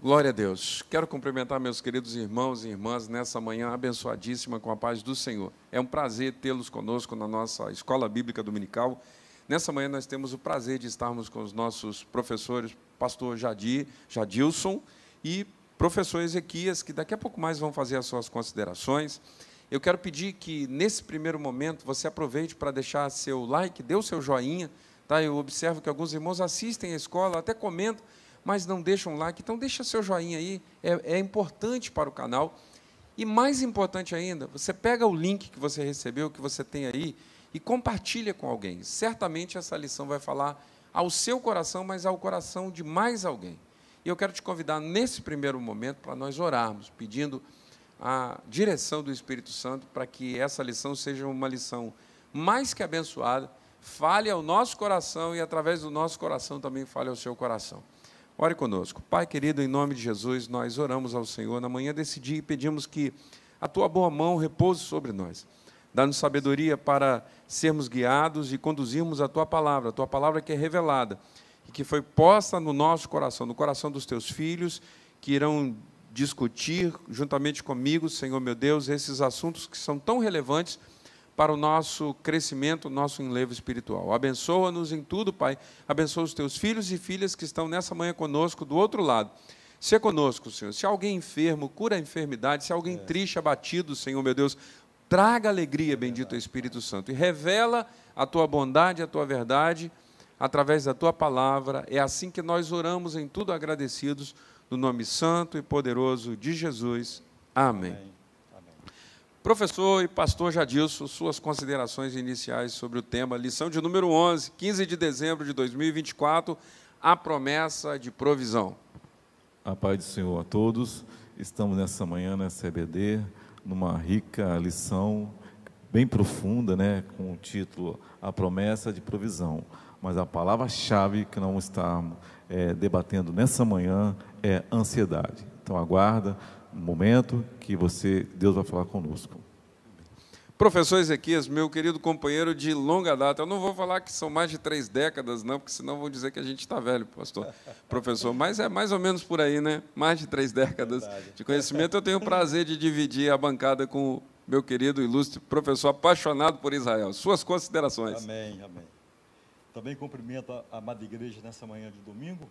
Glória a Deus. Quero cumprimentar meus queridos irmãos e irmãs nessa manhã abençoadíssima com a paz do Senhor. É um prazer tê-los conosco na nossa Escola Bíblica Dominical. Nessa manhã nós temos o prazer de estarmos com os nossos professores, pastor Jadilson e professor Ezequias, que daqui a pouco mais vão fazer as suas considerações. Eu quero pedir que, nesse primeiro momento, você aproveite para deixar seu like, dê o seu joinha. Tá? Eu observo que alguns irmãos assistem à escola, até comentam, mas não deixam like. Então, deixa seu joinha aí, é importante para o canal. E mais importante ainda, você pega o link que você recebeu, que você tem aí, e compartilha com alguém. Certamente essa lição vai falar ao seu coração, mas ao coração de mais alguém. E eu quero te convidar, nesse primeiro momento, para nós orarmos, pedindo a direção do Espírito Santo para que essa lição seja uma lição mais que abençoada, fale ao nosso coração e, através do nosso coração, também fale ao seu coração. Ore conosco. Pai querido, em nome de Jesus, nós oramos ao Senhor na manhã desse dia e pedimos que a Tua boa mão repouse sobre nós. Dá-nos sabedoria para sermos guiados e conduzirmos a Tua palavra que é revelada e que foi posta no nosso coração, no coração dos Teus filhos, que irão discutir juntamente comigo, Senhor meu Deus, esses assuntos que são tão relevantes para o nosso crescimento, o nosso enlevo espiritual. Abençoa-nos em tudo, Pai. Abençoa os Teus filhos e filhas que estão nessa manhã conosco, do outro lado. Se conosco, Senhor. Se alguém enfermo, cura a enfermidade. Se alguém triste, abatido, Senhor meu Deus, traga alegria, bendito Espírito Santo. E revela a Tua bondade, a Tua verdade, através da Tua palavra. É assim que nós oramos em tudo agradecidos, no nome santo e poderoso de Jesus. Amém. Amém. Amém. Professor e pastor Jadilson, suas considerações iniciais sobre o tema, lição de número 11, 15 de dezembro de 2024, a promessa de provisão. A paz do Senhor a todos. Estamos nessa manhã, nessa EBD, numa rica lição, bem profunda, né, com o título A Promessa de Provisão. Mas a palavra-chave que nós estamos debatendo nessa manhã é ansiedade. Então aguarda um momento que Deus vai falar conosco. Professor Ezequias, meu querido companheiro de longa data, eu não vou falar que são mais de 3 décadas, não, porque senão vão dizer que a gente está velho, professor, mas é mais ou menos por aí, né? Mais de 3 décadas de conhecimento. Eu tenho o prazer de dividir a bancada com o meu querido, ilustre professor apaixonado por Israel. Suas considerações. Amém, amém. Também cumprimento a amada igreja nessa manhã de domingo,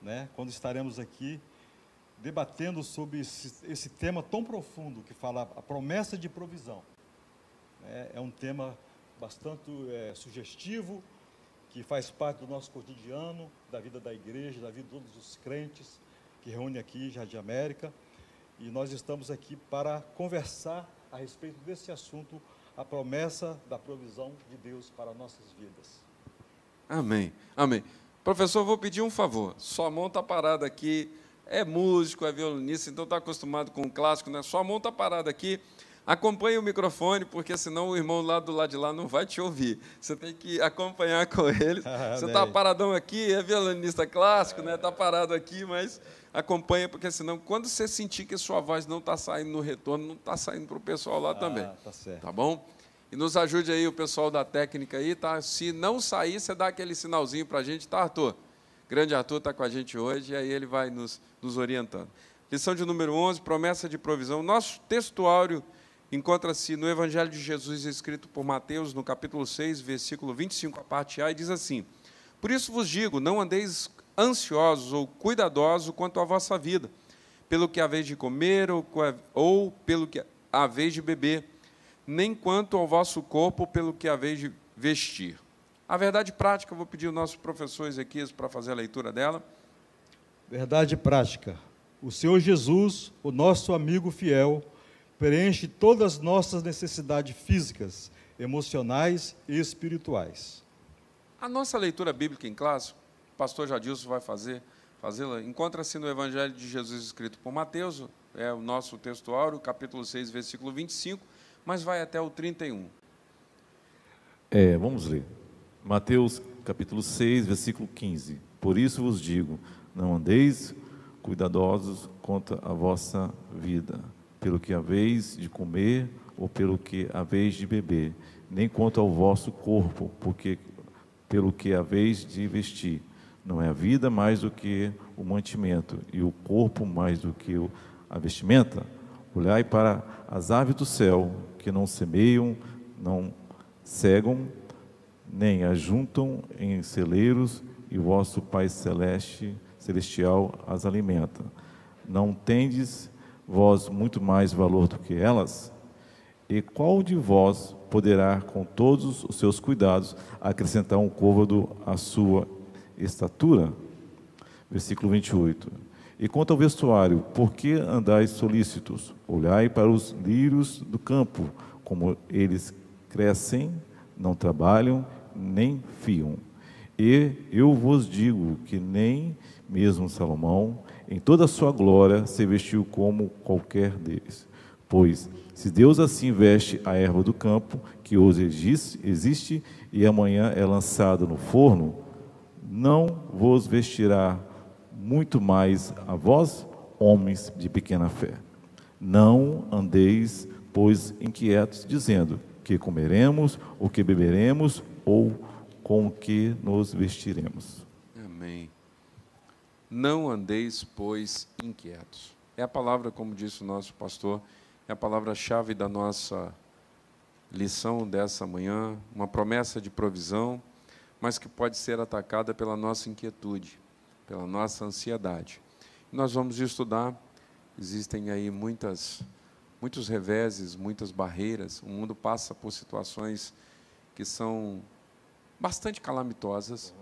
né, quando estaremos aqui debatendo sobre esse tema tão profundo que fala a promessa de provisão. É um tema bastante sugestivo, que faz parte do nosso cotidiano, da vida da igreja, da vida de todos os crentes que reúne aqui, Jardim América, e nós estamos aqui para conversar a respeito desse assunto, a promessa da provisão de Deus para nossas vidas. Amém, amém. Professor, vou pedir um favor. Sua mão está parada aqui, é músico, é violinista, então está acostumado com o clássico, né? Sua mão está parada aqui, acompanhe o microfone, porque senão o irmão lá do lado de lá não vai te ouvir. Você tem que acompanhar com eles. Você está paradão aqui, é violinista clássico, né? Está parado aqui, mas acompanha, porque senão, quando você sentir que sua voz não está saindo no retorno, não está saindo para o pessoal lá também. Tá certo. Tá bom? E nos ajude aí o pessoal da técnica aí, tá? Se não sair, você dá aquele sinalzinho para a gente, tá, Arthur? Grande Arthur está com a gente hoje, e aí ele vai nos orientando. Lição de número 11, promessa de provisão. Nosso textuário encontra-se no Evangelho de Jesus, escrito por Mateus, no capítulo 6, versículo 25, a parte A, e diz assim: Por isso vos digo, não andeis ansiosos ou cuidadosos quanto à vossa vida, pelo que haveis de comer ou pelo que haveis de beber, nem quanto ao vosso corpo pelo que haveis de vestir. A verdade prática, eu vou pedir ao nosso professor Ezequias para fazer a leitura dela. Verdade prática. O Senhor Jesus, o nosso amigo fiel, preenche todas as nossas necessidades físicas, emocionais e espirituais. A nossa leitura bíblica em classe, o pastor Jadilson vai fazê-la, encontra-se no Evangelho de Jesus escrito por Mateus, é o nosso textuário, capítulo 6, versículo 25, mas vai até o 31. Vamos ler. Mateus, capítulo 6, versículo 15. Por isso vos digo, não andeis cuidadosos quanto à vossa vida, pelo que haveis de comer ou pelo que haveis de beber, nem quanto ao vosso corpo, porque pelo que haveis de vestir. Não é a vida mais do que o mantimento, e o corpo mais do que a vestimenta? Olhai para as aves do céu, que não semeiam, não cegam, nem ajuntam em celeiros, e vosso Pai celestial as alimenta. Não tendes vós muito mais valor do que elas? E qual de vós poderá, com todos os seus cuidados, acrescentar um côvado à sua estatura? Versículo 28. E quanto ao vestuário, por que andais solícitos? Olhai para os lírios do campo, como eles crescem, não trabalham, nem fiam. E eu vos digo que nem mesmo Salomão, em toda a sua glória, se vestiu como qualquer deles. Pois, se Deus assim veste a erva do campo, que hoje existe e amanhã é lançada no forno, não vos vestirá muito mais a vós, homens de pequena fé. Não andeis, pois, inquietos, dizendo: que comeremos, ou que beberemos, ou com que nos vestiremos. Amém. Não andeis, pois, inquietos. É a palavra, como disse o nosso pastor, é a palavra-chave da nossa lição dessa manhã, uma promessa de provisão, mas que pode ser atacada pela nossa inquietude, pela nossa ansiedade. Nós vamos estudar, existem aí muitos reveses, muitas barreiras, o mundo passa por situações que são bastante calamitosas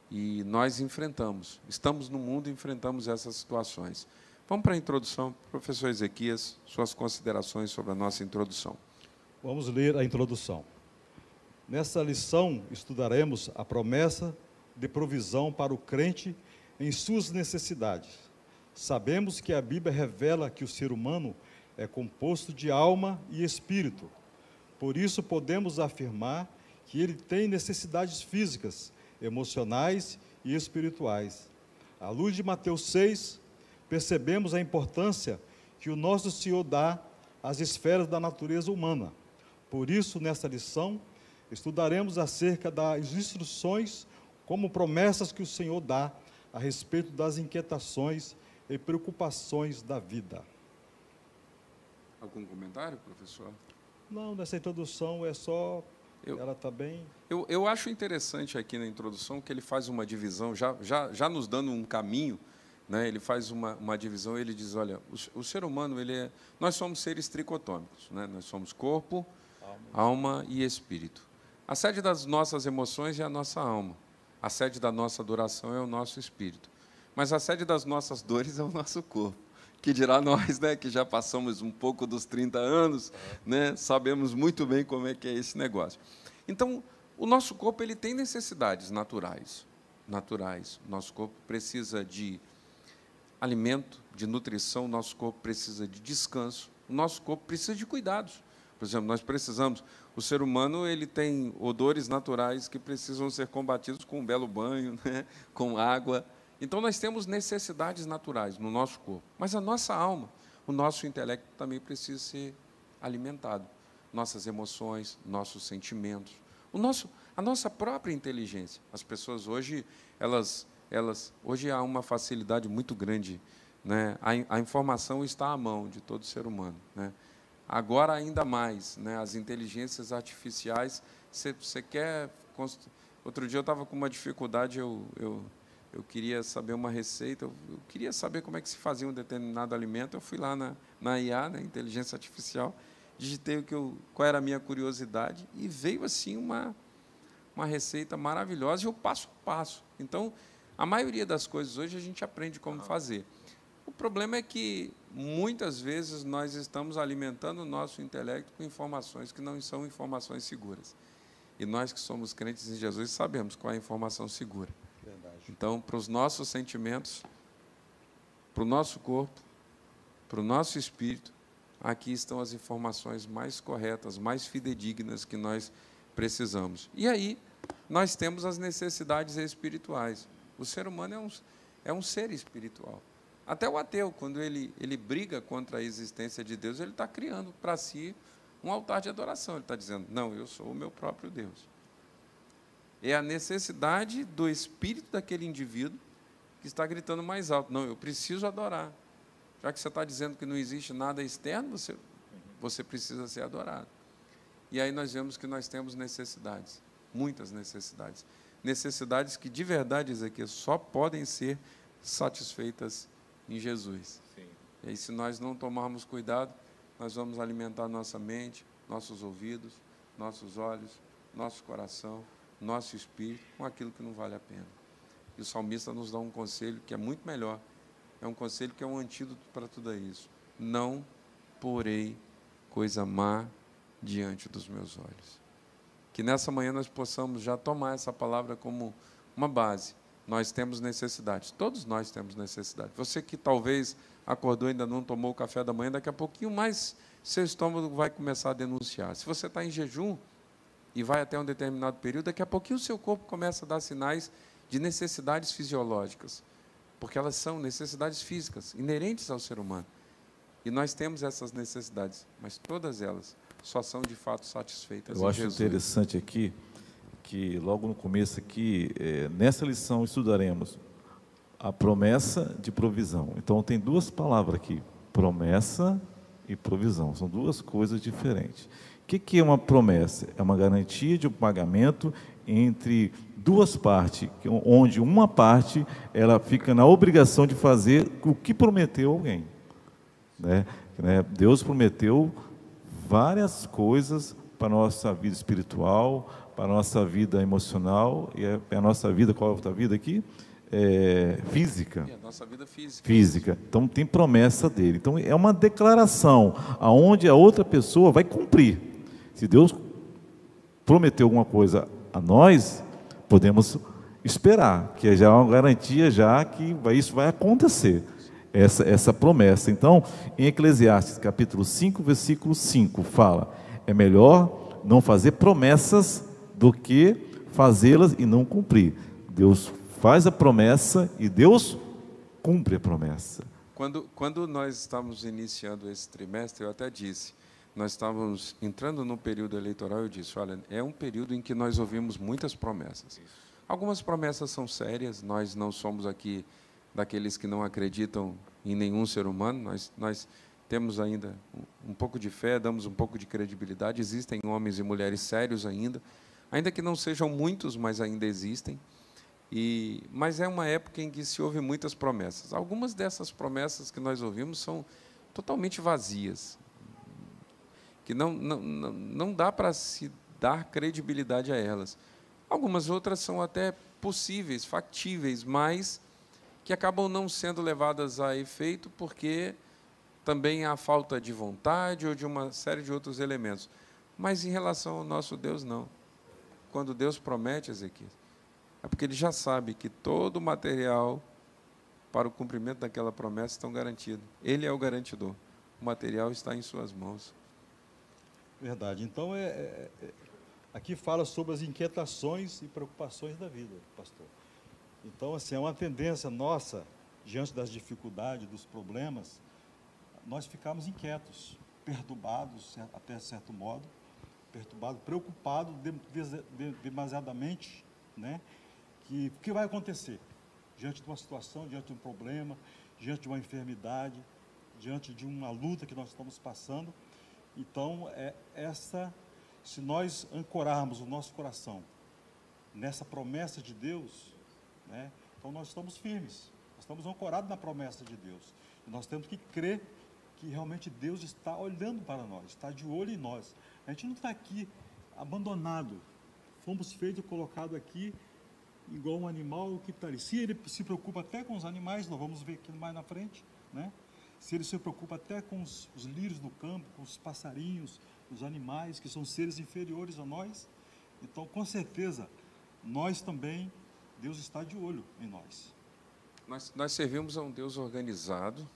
e nós enfrentamos, estamos no mundo e enfrentamos essas situações. Vamos para a introdução. Professor Ezequias, suas considerações sobre a nossa introdução. Vamos ler a introdução. Nessa lição, estudaremos a promessa de provisão para o crente em suas necessidades. Sabemos que a Bíblia revela que o ser humano é composto de alma e espírito. Por isso, podemos afirmar que ele tem necessidades físicas, emocionais e espirituais. À luz de Mateus 6, percebemos a importância que o nosso Senhor dá às esferas da natureza humana. Por isso, nesta lição, estudaremos acerca das instruções como promessas que o Senhor dá a respeito das inquietações e preocupações da vida. Algum comentário, professor? Não, nessa introdução é só... ela está bem... Eu acho interessante aqui na introdução que ele faz uma divisão, já nos dando um caminho, né? Ele faz uma divisão, ele diz, olha, o ser humano, nós somos seres tricotômicos, né? Nós somos corpo, alma e espírito. A sede das nossas emoções é a nossa alma, a sede da nossa adoração é o nosso espírito, mas a sede das nossas dores é o nosso corpo. Que dirá nós, né, que já passamos um pouco dos 30 anos, né, sabemos muito bem como é que é esse negócio. Então, o nosso corpo ele tem necessidades naturais. O nosso corpo precisa de alimento, de nutrição, o nosso corpo precisa de descanso, o nosso corpo precisa de cuidados. Por exemplo, nós precisamos, o ser humano ele tem odores naturais que precisam ser combatidos com um belo banho, né, com água. Então, nós temos necessidades naturais no nosso corpo, mas a nossa alma, o nosso intelecto também precisa ser alimentado. Nossas emoções, nossos sentimentos, a nossa própria inteligência. As pessoas hoje, hoje há uma facilidade muito grande, né? A informação está à mão de todo ser humano, né? Agora, ainda mais, né? As inteligências artificiais, você quer... Outro dia eu estava com uma dificuldade, eu queria saber uma receita, eu queria saber como é que se fazia um determinado alimento, eu fui lá na IA, na inteligência artificial, digitei qual era a minha curiosidade e veio assim uma receita maravilhosa e o passo a passo. Então, a maioria das coisas hoje a gente aprende como fazer. O problema é que, muitas vezes, nós estamos alimentando o nosso intelecto com informações que não são informações seguras. E nós que somos crentes em Jesus sabemos qual é a informação segura. Então, para os nossos sentimentos, para o nosso corpo, para o nosso espírito, aqui estão as informações mais corretas, mais fidedignas que nós precisamos. E aí, nós temos as necessidades espirituais. O ser humano é um ser espiritual. Até o ateu, quando ele briga contra a existência de Deus, ele está criando para si um altar de adoração. Ele está dizendo, não, eu sou o meu próprio Deus. É a necessidade do espírito daquele indivíduo que está gritando mais alto. Não, eu preciso adorar. Já que você está dizendo que não existe nada externo, você precisa ser adorado. E aí nós vemos que nós temos necessidades, muitas necessidades. Necessidades que, de verdade, Ezequiel, só podem ser satisfeitas em Jesus. Sim. E aí, se nós não tomarmos cuidado, nós vamos alimentar nossa mente, nossos ouvidos, nossos olhos, nosso coração, nosso espírito, com aquilo que não vale a pena. E o salmista nos dá um conselho que é muito melhor. É um conselho que é um antídoto para tudo isso. Não porei coisa má diante dos meus olhos. Que nessa manhã nós possamos já tomar essa palavra como uma base. Nós temos necessidades, todos nós temos necessidade. Você que talvez acordou e ainda não tomou o café da manhã, daqui a pouquinho mais seu estômago vai começar a denunciar. Se você está em jejum e vai até um determinado período, daqui a pouquinho o seu corpo começa a dar sinais de necessidades fisiológicas, porque elas são necessidades físicas, inerentes ao ser humano. E nós temos essas necessidades, mas todas elas só são de fato satisfeitas Eu acho interessante aqui, que logo no começo aqui, nessa lição estudaremos a promessa de provisão. Então tem duas palavras aqui, promessa e provisão, são duas coisas diferentes. O que é uma promessa? É uma garantia de um pagamento entre duas partes, onde uma parte ela fica na obrigação de fazer o que prometeu alguém. Deus prometeu várias coisas para a nossa vida espiritual, para a nossa vida emocional, e a nossa vida, qual é a outra vida aqui? Física. A nossa vida física. Física. Então tem promessa dele. Então é uma declaração, aonde a outra pessoa vai cumprir. Se Deus prometeu alguma coisa a nós, podemos esperar, que já é uma garantia já que isso vai acontecer. Essa promessa. Então, em Eclesiastes, capítulo 5, versículo 5, fala, é melhor não fazer promessas do que fazê-las e não cumprir. Deus faz a promessa e Deus cumpre a promessa. Quando nós estávamos iniciando esse trimestre, eu até disse, nós estávamos entrando no período eleitoral, eu disse, olha, é um período em que nós ouvimos muitas promessas. Algumas promessas são sérias, nós não somos aqui daqueles que não acreditam em nenhum ser humano, nós temos ainda um pouco de fé, damos um pouco de credibilidade, existem homens e mulheres sérios ainda que não sejam muitos, mas ainda existem, mas é uma época em que se ouve muitas promessas. Algumas dessas promessas que nós ouvimos são totalmente vazias, que não dá para se dar credibilidade a elas. Algumas outras são até possíveis, factíveis, mas que acabam não sendo levadas a efeito porque também há falta de vontade ou de uma série de outros elementos. Mas em relação ao nosso Deus, não. Quando Deus promete, Ezequiel, é porque Ele já sabe que todo o material para o cumprimento daquela promessa estão garantido. Ele é o garantidor. O material está em suas mãos. Verdade. Então, aqui fala sobre as inquietações e preocupações da vida, pastor. Então, assim, é uma tendência nossa, diante das dificuldades, dos problemas, nós ficamos inquietos, perturbados, até certo modo, preocupados demasiadamente, né? Que o que vai acontecer diante de uma situação, diante de um problema, diante de uma enfermidade, diante de uma luta que nós estamos passando. Então, se nós ancorarmos o nosso coração nessa promessa de Deus, né, então nós estamos firmes, nós estamos ancorados na promessa de Deus. E nós temos que crer que realmente Deus está olhando para nós, está de olho em nós. A gente não está aqui abandonado, fomos feitos e colocados aqui igual um animal que está ali. Se Ele se preocupa até com os animais, nós vamos ver aqui mais na frente, né? Se Ele se preocupa até com os lírios do campo, com os passarinhos, os animais, que são seres inferiores a nós, então, com certeza, nós também, Deus está de olho em nós. Nós servimos a um Deus organizado,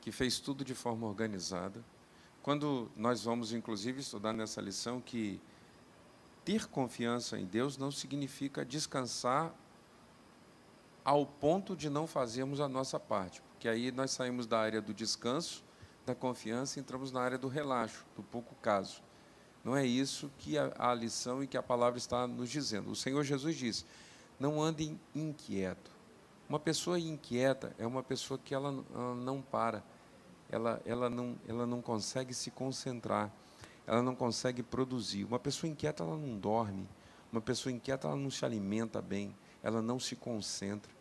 que fez tudo de forma organizada. Quando nós vamos, inclusive, estudar nessa lição que ter confiança em Deus não significa descansar ao ponto de não fazermos a nossa parte, porque aí nós saímos da área do descanso, da confiança, e entramos na área do relaxo, do pouco caso. Não é isso que a lição e que a palavra está nos dizendo. O Senhor Jesus disse: não andem inquieto. Uma pessoa inquieta é uma pessoa que ela não para, ela não consegue se concentrar, ela não consegue produzir. Uma pessoa inquieta, ela não dorme. Uma pessoa inquieta, ela não se alimenta bem, ela não se concentra,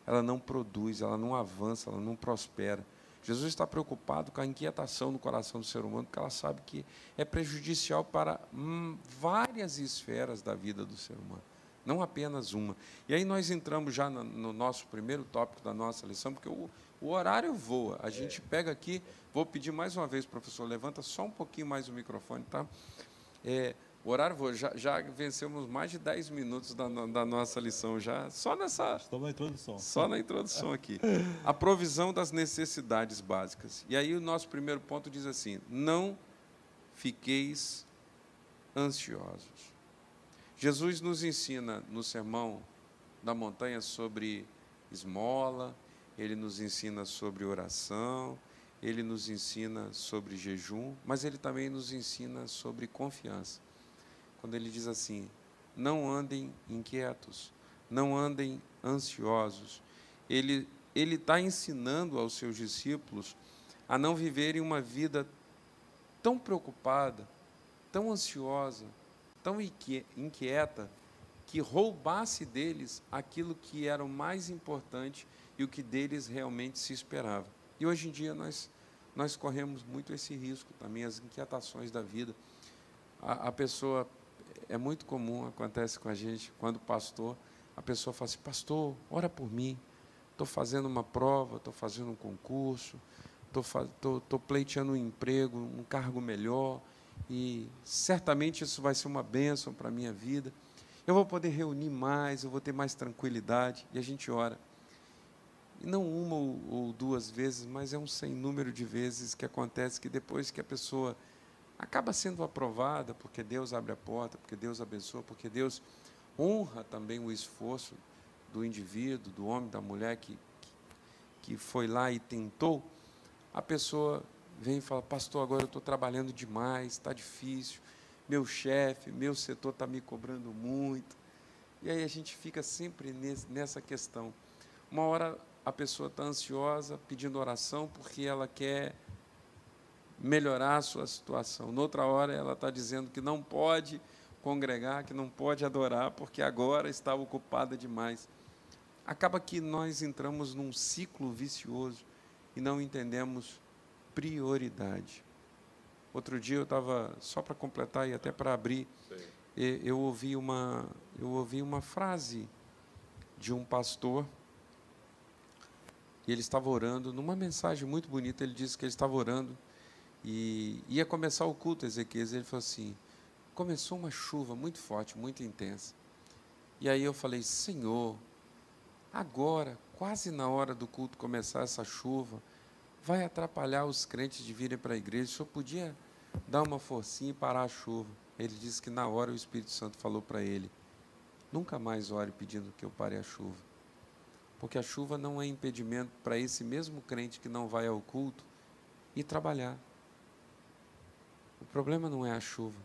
ela não produz, ela não avança, ela não prospera. Jesus está preocupado com a inquietação no coração do ser humano, porque ela sabe que é prejudicial para várias esferas da vida do ser humano, não apenas uma. E aí nós entramos já no nosso primeiro tópico da nossa lição, porque o horário voa. A gente pega aqui, vou pedir mais uma vez, professor, levanta só um pouquinho mais o microfone, tá? O horário voa, já vencemos mais de 10 minutos da nossa lição, já só nessa... Estamos na introdução. Só na introdução aqui. A provisão das necessidades básicas. E aí o nosso primeiro ponto diz assim: não fiqueis ansiosos. Jesus nos ensina no Sermão da Montanha sobre esmola, ele nos ensina sobre oração, ele nos ensina sobre jejum, mas ele também nos ensina sobre confiança. Quando ele diz assim: não andem inquietos, não andem ansiosos. Ele está ensinando aos seus discípulos a não viverem uma vida tão preocupada, tão ansiosa, tão inquieta, que roubasse deles aquilo que era o mais importante e o que deles realmente se esperava. E hoje em dia nós corremos muito esse risco também, as inquietações da vida. A pessoa, é muito comum, acontece com a gente, quando pastor, a pessoa fala assim: pastor, ora por mim, estou fazendo uma prova, estou fazendo um concurso, estou pleiteando um emprego, um cargo melhor, e certamente isso vai ser uma bênção para a minha vida, eu vou poder reunir mais, eu vou ter mais tranquilidade. E a gente ora. E não uma ou duas vezes, mas é um sem número de vezes que acontece que depois que a pessoa acaba sendo aprovada, porque Deus abre a porta, porque Deus abençoa, porque Deus honra também o esforço do indivíduo, do homem, da mulher que foi lá e tentou, a pessoa vem e fala: pastor, agora eu estou trabalhando demais, está difícil, meu chefe, meu setor está me cobrando muito. E aí a gente fica sempre nessa questão. Uma hora a pessoa está ansiosa, pedindo oração, porque ela quer melhorar a sua situação. Noutra hora ela está dizendo que não pode congregar, que não pode adorar, porque agora está ocupada demais. Acaba que nós entramos num ciclo vicioso e não entendemos prioridade. Outro dia eu estava, só para completar e até para abrir, eu ouvi uma frase de um pastor, e ele estava orando, numa mensagem muito bonita, ele disse que ele estava orando, e ia começar o culto, Ezequias. Ele falou assim: começou uma chuva muito forte, muito intensa. E aí eu falei: Senhor, agora, quase na hora do culto começar, essa chuva vai atrapalhar os crentes de virem para a igreja. O senhor podia dar uma forcinha e parar a chuva? Ele disse que na hora o Espírito Santo falou para ele: nunca mais ore pedindo que eu pare a chuva, porque a chuva não é impedimento para esse mesmo crente que não vai ao culto ir trabalhar. O problema não é a chuva,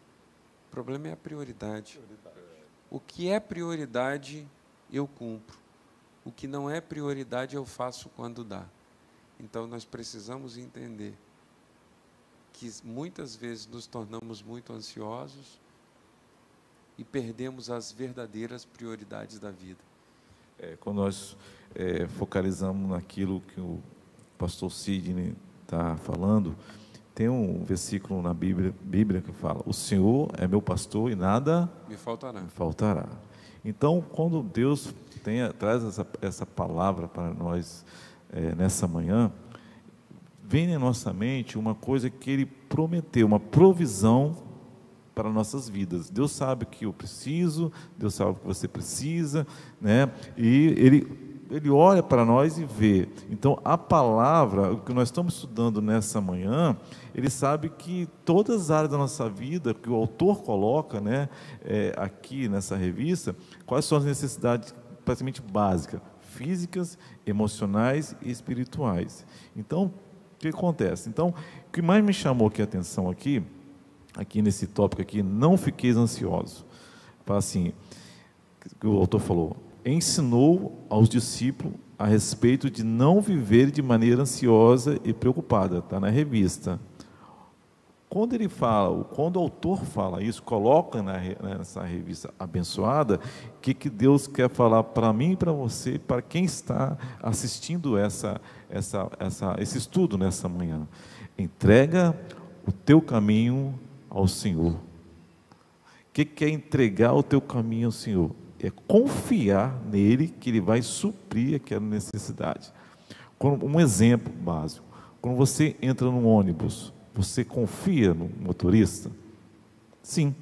o problema é a prioridade. O que é prioridade, eu cumpro. O que não é prioridade, eu faço quando dá. Então, nós precisamos entender que muitas vezes nos tornamos muito ansiosos e perdemos as verdadeiras prioridades da vida. Quando nós focalizamos naquilo que o pastor Sidney está falando, tem um versículo na Bíblia que fala: o Senhor é meu pastor e nada me faltará. Então, quando Deus traz essa palavra para nós nessa manhã, vem na nossa mente uma coisa que Ele prometeu, uma provisão para nossas vidas. Deus sabe que eu preciso, Deus sabe que você precisa, né? E Ele olha para nós e vê. Então, a palavra, o que nós estamos estudando nessa manhã, Ele sabe que todas as áreas da nossa vida, que o autor coloca, né, aqui nessa revista, quais são as necessidades praticamente básicas, físicas, emocionais e espirituais. Então, o que acontece? Então, o que mais me chamou aqui a atenção aqui, aqui nesse tópico aqui, não fiqueis ansiosos. Fala assim, o autor falou, ensinou aos discípulos a respeito de não viver de maneira ansiosa e preocupada, está na revista. Quando ele fala, quando o autor fala isso, coloca nessa revista abençoada, o que Deus quer falar para mim e para você, para quem está assistindo esse estudo nessa manhã. Entrega o teu caminho ao Senhor. O que é entregar o teu caminho ao Senhor? É confiar nele que ele vai suprir aquela necessidade. Um exemplo básico, quando você entra num ônibus, você confia no motorista? Sim.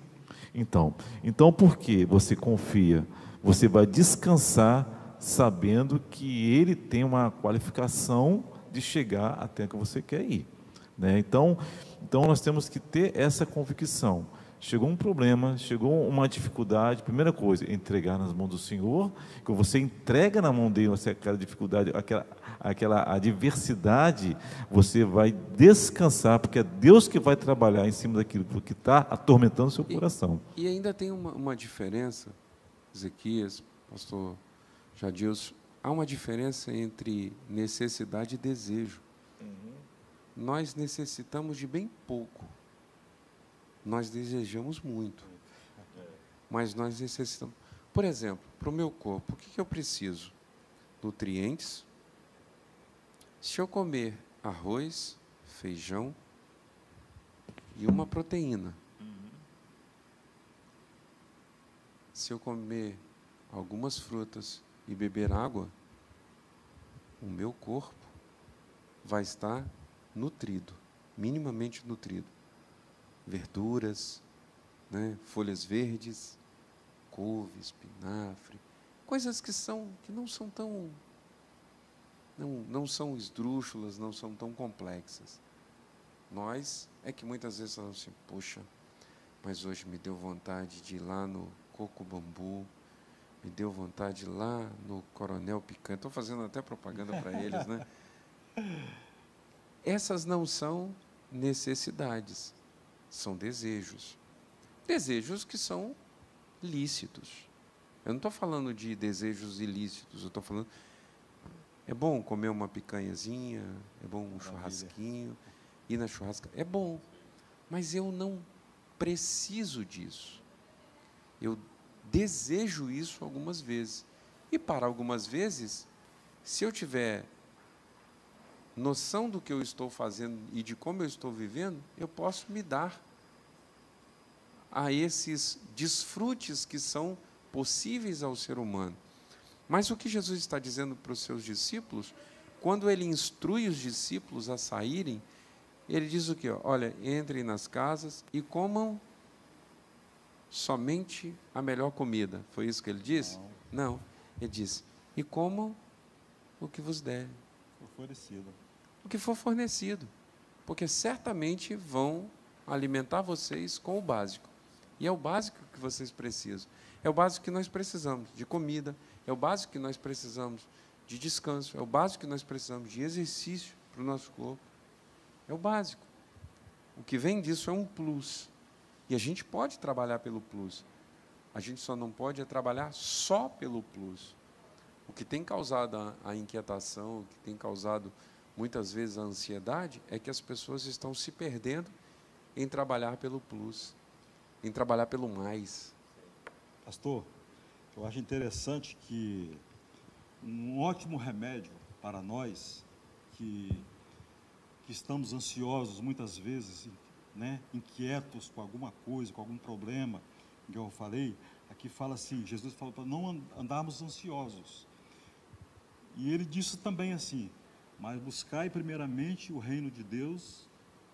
Então por que você confia? Você vai descansar sabendo que ele tem uma qualificação de chegar até que você quer ir, né? Então nós temos que ter essa convicção. Chegou um problema, chegou uma dificuldade, primeira coisa, entregar nas mãos do Senhor, que você entrega na mão dele aquela dificuldade, aquela adversidade, você vai descansar, porque é Deus que vai trabalhar em cima daquilo que está atormentando o seu coração. E ainda tem uma diferença, Ezequias, pastor Jadilson, há uma diferença entre necessidade e desejo. Nós necessitamos de bem pouco. Nós desejamos muito, mas nós necessitamos. Por exemplo, para o meu corpo, o que eu preciso? Nutrientes. Se eu comer arroz, feijão e uma proteína, se eu comer algumas frutas e beber água, o meu corpo vai estar nutrido, minimamente nutrido. Verduras, né, folhas verdes, couve, espinafre, coisas que não são tão, não são esdrúxulas, não são tão complexas. Nós é que muitas vezes falamos assim, poxa, mas hoje me deu vontade de ir lá no Coco Bambu, me deu vontade de ir lá no Coronel Picante, estou fazendo até propaganda para eles, né? Essas não são necessidades. São desejos. Desejos que são lícitos. Eu não estou falando de desejos ilícitos, eu estou falando... É bom comer uma picanhazinha, é bom um churrasquinho, ir na churrasca, é bom, mas eu não preciso disso. Eu desejo isso algumas vezes. E para algumas vezes, se eu tiver noção do que eu estou fazendo e de como eu estou vivendo, eu posso me dar a esses desfrutes que são possíveis ao ser humano. Mas o que Jesus está dizendo para os seus discípulos, quando ele instrui os discípulos a saírem, ele diz o quê? Olha, entrem nas casas e comam somente a melhor comida. Foi isso que ele disse? Não. Ele disse, e comam o que vos der. O que for fornecido, porque certamente vão alimentar vocês com o básico, e é o básico que vocês precisam, é o básico que nós precisamos, de comida, é o básico que nós precisamos de descanso, é o básico que nós precisamos de exercício para o nosso corpo, é o básico. O que vem disso é um plus, e a gente pode trabalhar pelo plus, a gente só não pode trabalhar só pelo plus. O que tem causado a inquietação, o que tem causado muitas vezes a ansiedade, é que as pessoas estão se perdendo em trabalhar pelo plus, em trabalhar pelo mais. Pastor, eu acho interessante que um ótimo remédio para nós que estamos ansiosos muitas vezes, né, inquietos com alguma coisa, com algum problema, que eu falei, aqui fala assim, Jesus falou para não andarmos ansiosos. E ele disse também assim, mas buscai primeiramente o reino de Deus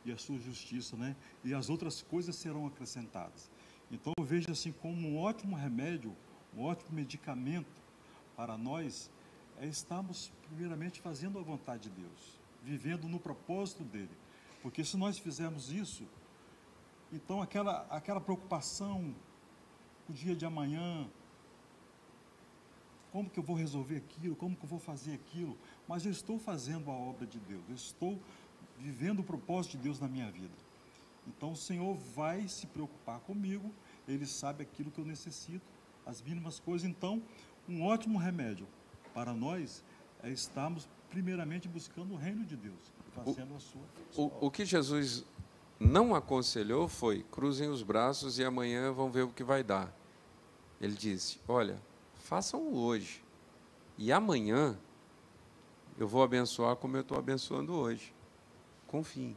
e a sua justiça, né? E as outras coisas serão acrescentadas. Então eu vejo assim como um ótimo remédio, um ótimo medicamento para nós, é estarmos primeiramente fazendo a vontade de Deus, vivendo no propósito dele. Porque se nós fizermos isso, então aquela preocupação, o dia de amanhã, como que eu vou resolver aquilo, como que eu vou fazer aquilo, mas eu estou fazendo a obra de Deus, eu estou vivendo o propósito de Deus na minha vida. Então, o Senhor vai se preocupar comigo, Ele sabe aquilo que eu necessito, as mínimas coisas. Então, um ótimo remédio para nós é estarmos primeiramente buscando o reino de Deus, fazendo a sua O que Jesus não aconselhou foi: cruzem os braços e amanhã vão ver o que vai dar. Ele disse: olha, façam hoje, e amanhã eu vou abençoar como eu estou abençoando hoje. Confiem.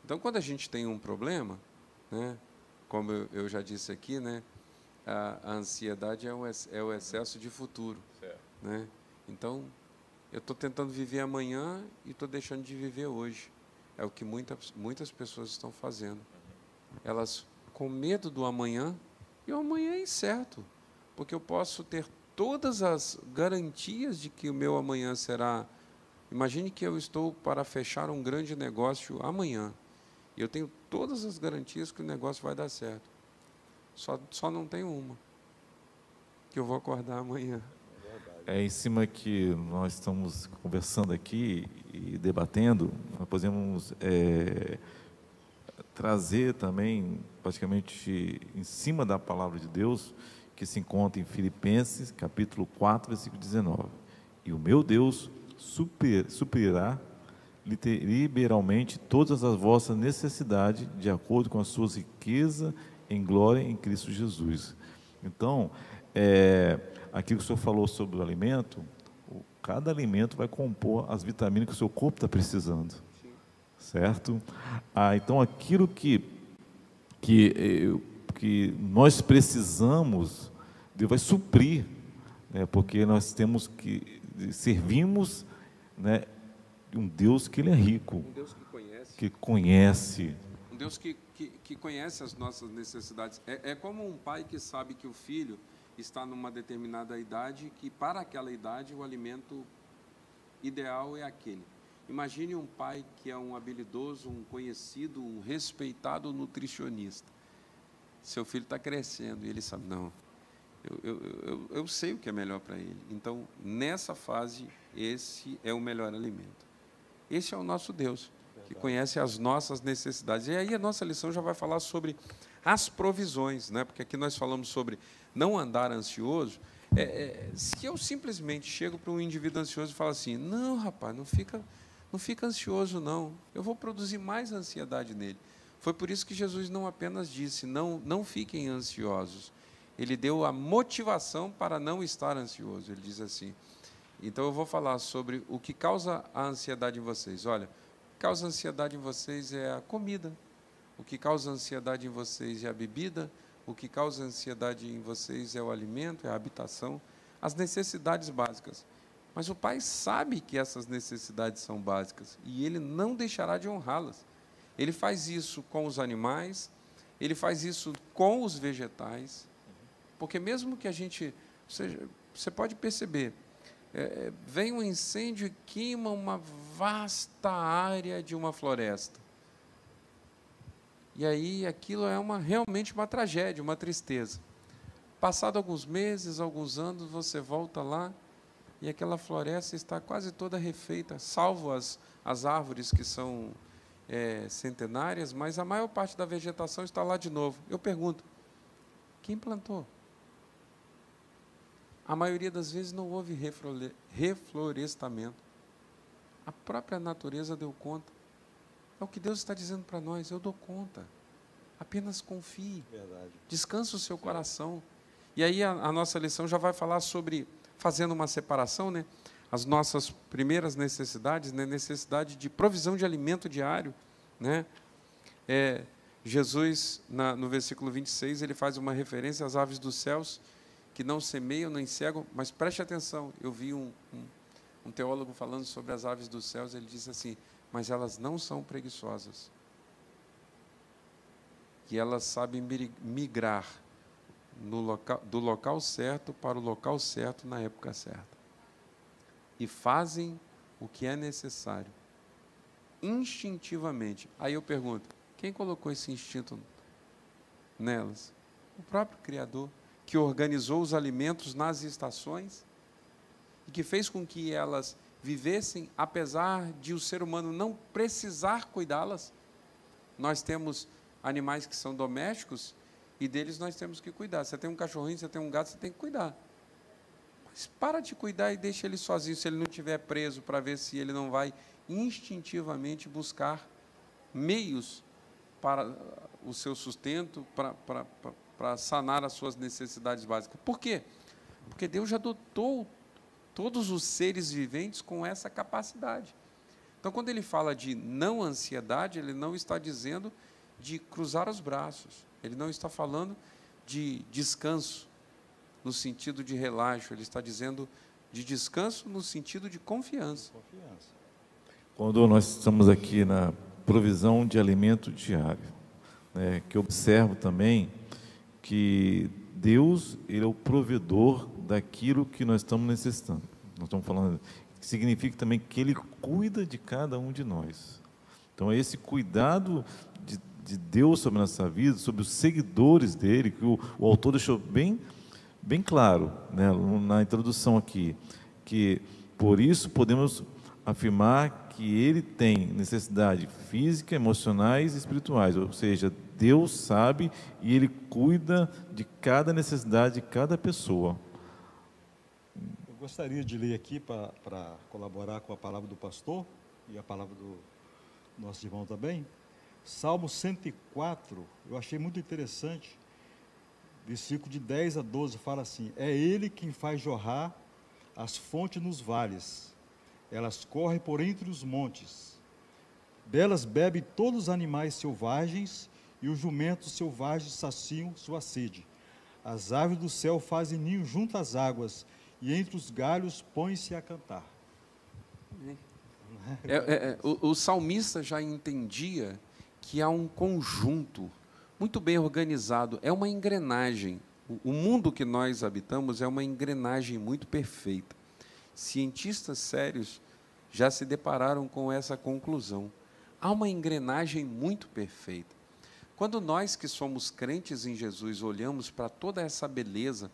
Então, quando a gente tem um problema, né, como eu já disse aqui, né, a ansiedade é o excesso de futuro. Né? Então, eu estou tentando viver amanhã e estou deixando de viver hoje. É o que muitas pessoas estão fazendo. Elas, com medo do amanhã, e o amanhã é incerto, porque eu posso ter todas as garantias de que o meu amanhã será... Imagine que eu estou para fechar um grande negócio amanhã. E eu tenho todas as garantias que o negócio vai dar certo. Só não tenho uma, que eu vou acordar amanhã. É em cima que nós estamos conversando aqui e debatendo, nós podemos trazer também, praticamente em cima da palavra de Deus, que se encontra em Filipenses, capítulo 4, versículo 19. E o meu Deus suprirá liberalmente todas as vossas necessidades, de acordo com as suas riquezas em glória em Cristo Jesus. Então, aquilo que o senhor falou sobre o alimento, cada alimento vai compor as vitaminas que o seu corpo está precisando. Sim. Certo? Então, aquilo que nós precisamos, Deus vai suprir, né, porque nós temos que servimos, né, um Deus que Ele é rico, um Deus que conhece, um Deus que conhece as nossas necessidades. É como um pai que sabe que o filho está numa determinada idade, que para aquela idade o alimento ideal é aquele. Imagine um pai que é um habilidoso, um conhecido, um respeitado nutricionista. Seu filho está crescendo e ele sabe, não, eu sei o que é melhor para ele. Então, nessa fase, esse é o melhor alimento. Esse é o nosso Deus, que conhece as nossas necessidades. E aí a nossa lição já vai falar sobre as provisões, né? Porque aqui nós falamos sobre não andar ansioso. Se eu simplesmente chego para um indivíduo ansioso e falo assim, não, rapaz, não fica ansioso, não. Eu vou produzir mais ansiedade nele. Foi por isso que Jesus não apenas disse, não fiquem ansiosos. Ele deu a motivação para não estar ansioso. Ele diz assim, então eu vou falar sobre o que causa a ansiedade em vocês. Olha, o que causa ansiedade em vocês é a comida. O que causa ansiedade em vocês é a bebida. O que causa ansiedade em vocês é o alimento, é a habitação, as necessidades básicas. Mas o Pai sabe que essas necessidades são básicas e Ele não deixará de honrá-las. Ele faz isso com os animais, Ele faz isso com os vegetais, porque mesmo que a gente... Você pode perceber, vem um incêndio e queima uma vasta área de uma floresta. E aí aquilo é realmente uma tragédia, uma tristeza. Passado alguns meses, alguns anos, você volta lá e aquela floresta está quase toda refeita, salvo as árvores que são centenárias, mas a maior parte da vegetação está lá de novo. Eu pergunto, quem plantou? A maioria das vezes não houve reflorestamento. A própria natureza deu conta. É o que Deus está dizendo para nós, eu dou conta. Apenas confie. Verdade. Descansa o seu coração. E aí a nossa lição já vai falar sobre, fazendo uma separação, né? As nossas primeiras necessidades, né? Necessidade de provisão de alimento diário, né? Jesus, no versículo 26, ele faz uma referência às aves dos céus, que não semeiam nem cegam, mas preste atenção, eu vi um teólogo falando sobre as aves dos céus, ele disse assim, mas elas não são preguiçosas. E elas sabem migrar do local certo para o local certo na época certa. E fazem o que é necessário, instintivamente. Aí eu pergunto, quem colocou esse instinto nelas? O próprio Criador, que organizou os alimentos nas estações e que fez com que elas vivessem, apesar de o ser humano não precisar cuidá-las. Nós temos animais que são domésticos e deles nós temos que cuidar. Você tem um cachorrinho, você tem um gato, você tem que cuidar. Mas para de cuidar e deixa ele sozinho, se ele não estiver preso, para ver se ele não vai instintivamente buscar meios para o seu sustento, para sanar as suas necessidades básicas. Por quê? Porque Deus já dotou todos os seres viventes com essa capacidade. Então, quando ele fala de não ansiedade, ele não está dizendo de cruzar os braços, ele não está falando de descanso, no sentido de relaxo, ele está dizendo de descanso no sentido de confiança. Quando nós estamos aqui na provisão de alimento diário, né, que eu observo também que Deus, ele é o provedor daquilo que nós estamos necessitando. Nós estamos falando, significa também que ele cuida de cada um de nós. Então, é esse cuidado de Deus sobre a nossa vida, sobre os seguidores dele, que o autor deixou bem claro, né, na introdução aqui, que por isso podemos afirmar que ele tem necessidade física, emocionais e espirituais, ou seja, Deus sabe e ele cuida de cada necessidade de cada pessoa. Eu gostaria de ler aqui para colaborar com a palavra do pastor e a palavra do nosso irmão também. Salmo 104, eu achei muito interessante. Versículo de 10 a 12 fala assim: é Ele quem faz jorrar as fontes nos vales, elas correm por entre os montes, delas bebem todos os animais selvagens, e os jumentos selvagens saciam sua sede. As aves do céu fazem ninho junto às águas, e entre os galhos põem-se a cantar. O salmista já entendia que há um conjunto muito bem organizado, é uma engrenagem. O mundo que nós habitamos é uma engrenagem muito perfeita. Cientistas sérios já se depararam com essa conclusão. Há uma engrenagem muito perfeita. Quando nós que somos crentes em Jesus olhamos para toda essa beleza,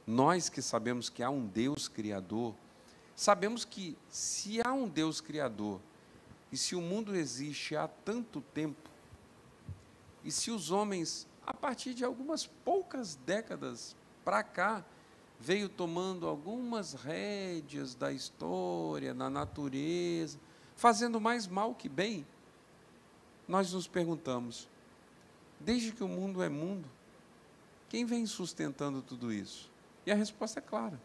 nós que sabemos que há um Deus Criador, sabemos que se há um Deus Criador, e se o mundo existe há tanto tempo, e se os homens, a partir de algumas poucas décadas para cá, veio tomando algumas rédeas da história, na natureza, fazendo mais mal que bem, nós nos perguntamos, desde que o mundo é mundo, quem vem sustentando tudo isso? E a resposta é clara,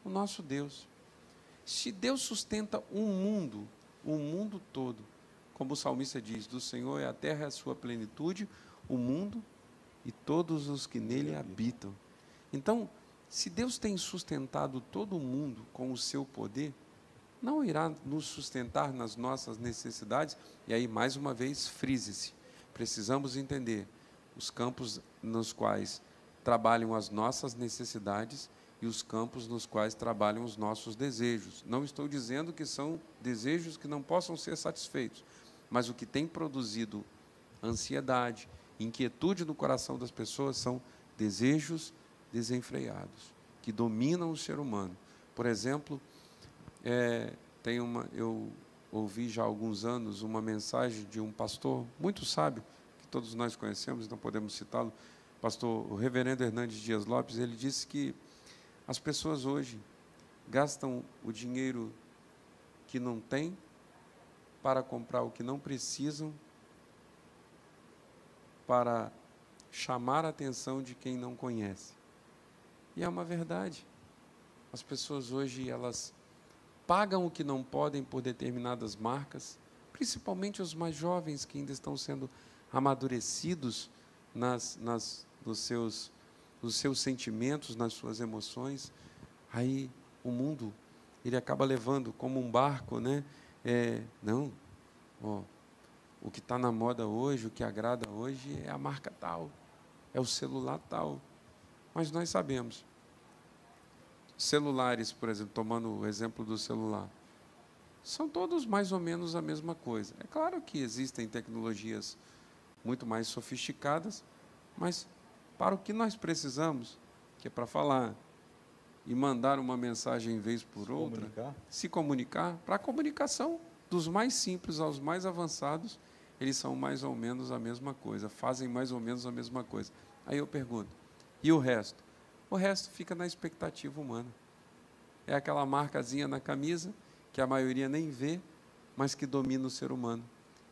o nosso Deus. Se Deus sustenta o mundo todo, como o salmista diz, do Senhor é a terra e a sua plenitude, o mundo e todos os que nele habitam. Então, se Deus tem sustentado todo o mundo com o seu poder, não irá nos sustentar nas nossas necessidades? E aí, mais uma vez, frise-se. Precisamos entender os campos nos quais trabalham as nossas necessidades e os campos nos quais trabalham os nossos desejos. Não estou dizendo que são desejos que não possam ser satisfeitos, mas o que tem produzido ansiedade, inquietude no coração das pessoas são desejos desenfreados, que dominam o ser humano. Por exemplo, eu ouvi já há alguns anos uma mensagem de um pastor muito sábio, que todos nós conhecemos, então podemos citá-lo, o reverendo Hernandes Dias Lopes. Ele disse que as pessoas hoje gastam o dinheiro que não têm para comprar o que não precisam, para chamar a atenção de quem não conhece. E é uma verdade. As pessoas hoje, elas pagam o que não podem por determinadas marcas, principalmente os mais jovens que ainda estão sendo amadurecidos nos seus sentimentos, nas suas emoções. Aí o mundo, ele acaba levando como um barco, né? O que está na moda hoje, o que agrada hoje é a marca tal, é o celular tal. Mas nós sabemos, celulares, por exemplo, tomando o exemplo do celular, são todos mais ou menos a mesma coisa. É claro que existem tecnologias muito mais sofisticadas, mas para o que nós precisamos, que é para falar e mandar uma mensagem vez por outra, se comunicar, para a comunicação dos mais simples aos mais avançados, eles são mais ou menos a mesma coisa, fazem mais ou menos a mesma coisa. Aí eu pergunto, e o resto? O resto fica na expectativa humana. É aquela marcazinha na camisa, que a maioria nem vê, mas que domina o ser humano,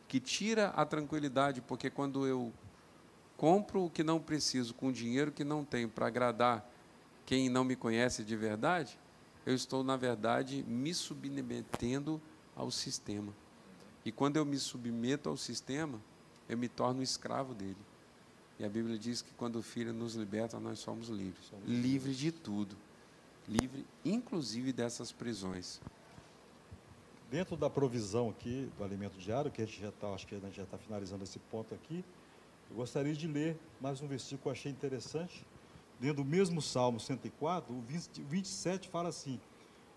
que tira a tranquilidade, porque quando eu compro o que não preciso, com o dinheiro que não tenho, para agradar quem não me conhece de verdade, eu estou, na verdade, me submetendo ao sistema. E quando eu me submeto ao sistema, eu me torno escravo dele. E a Bíblia diz que quando o Filho nos liberta, nós somos livres. Livres de tudo. Livre, inclusive, dessas prisões. Dentro da provisão aqui do alimento diário, que a gente já está, acho que a gente já está finalizando esse ponto aqui, eu gostaria de ler mais um versículo que eu achei interessante. Dentro do mesmo Salmo 104, o 27 fala assim,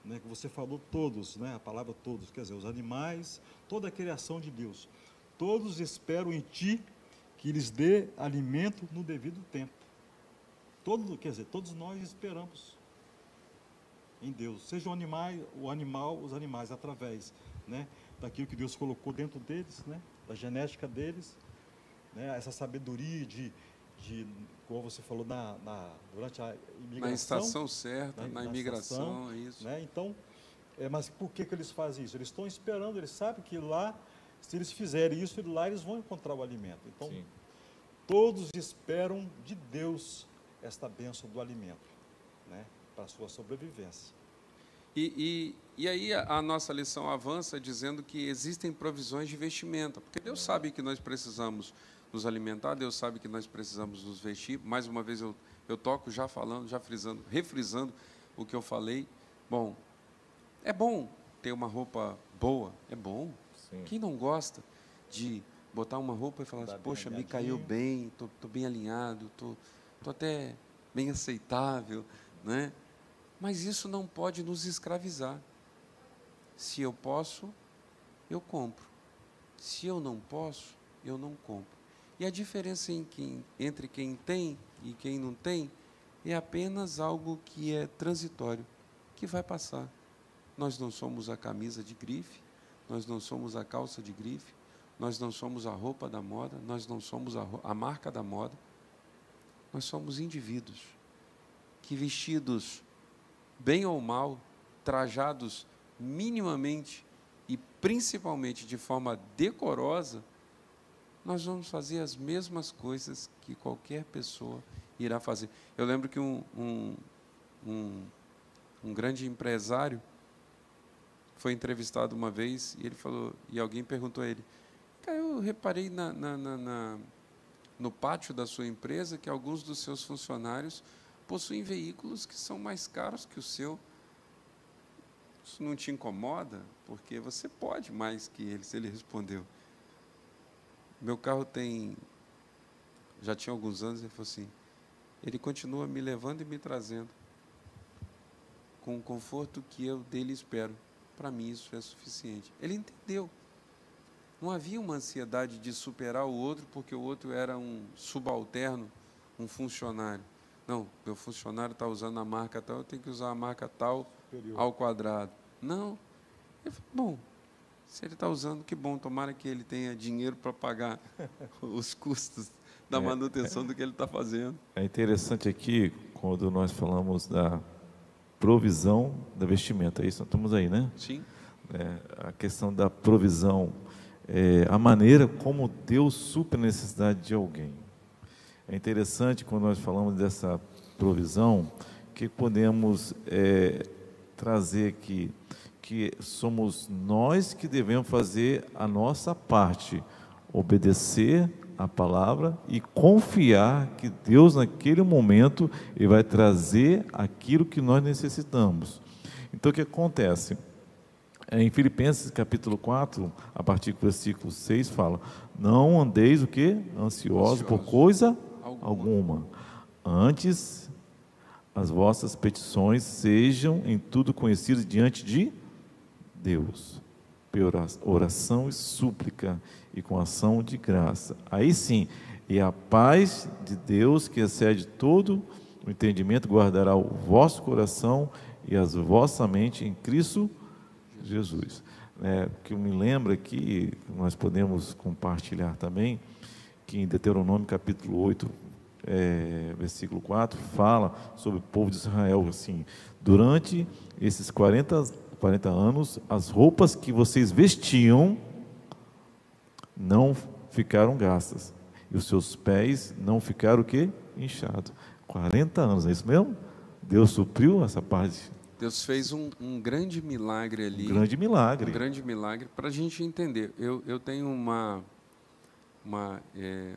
né, que você falou todos, né, a palavra todos, quer dizer, os animais, toda a criação de Deus, todos esperam em Ti que lhes dê alimento no devido tempo. Quer dizer, todos nós esperamos em Deus, seja o animal, os animais, através, né, daquilo que Deus colocou dentro deles, né, da genética deles, né, essa sabedoria como você falou, durante a imigração. Na estação certa, na imigração, isso. Né, então, mas por que eles fazem isso? Eles estão esperando, eles sabem que lá, se eles fizerem isso, lá eles vão encontrar o alimento. Então, sim, todos esperam de Deus esta bênção do alimento, né, para a sua sobrevivência. E aí a nossa lição avança dizendo que existem provisões de vestimenta, porque Deus sabe que nós precisamos nos alimentar, Deus sabe que nós precisamos nos vestir. Mais uma vez eu toco já falando, já refrisando o que eu falei. Bom, é bom ter uma roupa boa, é bom. Sim. Quem não gosta de botar uma roupa e falar assim, poxa, me caiu bem, estou bem alinhado, estou até bem aceitável, né? Mas isso não pode nos escravizar. Se eu posso, eu compro. Se eu não posso, eu não compro. E a diferença entre quem tem e quem não tem é apenas algo que é transitório, que vai passar. Nós não somos a camisa de grife, nós não somos a calça de grife, nós não somos a roupa da moda, nós não somos a marca da moda. Nós somos indivíduos que, vestidos bem ou mal, trajados minimamente e principalmente de forma decorosa, nós vamos fazer as mesmas coisas que qualquer pessoa irá fazer. Eu lembro que um grande empresário foi entrevistado uma vez e ele falou, e alguém perguntou a ele, eu reparei no pátio da sua empresa que alguns dos seus funcionários possuem veículos que são mais caros que o seu. Isso não te incomoda? Porque você pode mais que eles. Ele respondeu, meu carro já tinha alguns anos, ele falou assim, ele continua me levando e me trazendo com o conforto que eu dele espero. Para mim isso é suficiente. Ele entendeu. Não havia uma ansiedade de superar o outro porque o outro era um subalterno, um funcionário. Não, meu funcionário está usando a marca tal, eu tenho que usar a marca tal superior ao quadrado. Não. Ele falou, bom, se ele está usando, que bom, tomara que ele tenha dinheiro para pagar os custos da manutenção do que ele está fazendo. É interessante aqui, quando nós falamos da provisão da vestimenta, é isso? Nós estamos aí, né? Sim. A questão da provisão, a maneira como Deus supre a necessidade de alguém. É interessante quando nós falamos dessa provisão, que podemos trazer aqui, que somos nós que devemos fazer a nossa parte, obedecer a palavra e confiar que Deus naquele momento Ele vai trazer aquilo que nós necessitamos. Então o que acontece? Em Filipenses capítulo 4, a partir do versículo 6, fala, não andeis o quê? Ansiosos por coisa alguma. Antes, as vossas petições sejam em tudo conhecidas diante de Deus, por oração e súplica e com ação de graça. Aí sim, e a paz de Deus, que excede todo o entendimento, guardará o vosso coração e a vossa mente em Cristo Jesus. que me lembra que nós podemos compartilhar também, que em Deuteronômio capítulo 8, versículo 4, fala sobre o povo de Israel, assim, durante esses 40 anos, as roupas que vocês vestiam não ficaram gastas, e os seus pés não ficaram o quê? Inchados. 40 anos, é isso mesmo? Deus supriu essa parte. Deus fez um grande milagre ali. Um grande milagre. Um grande milagre para a gente entender. Eu tenho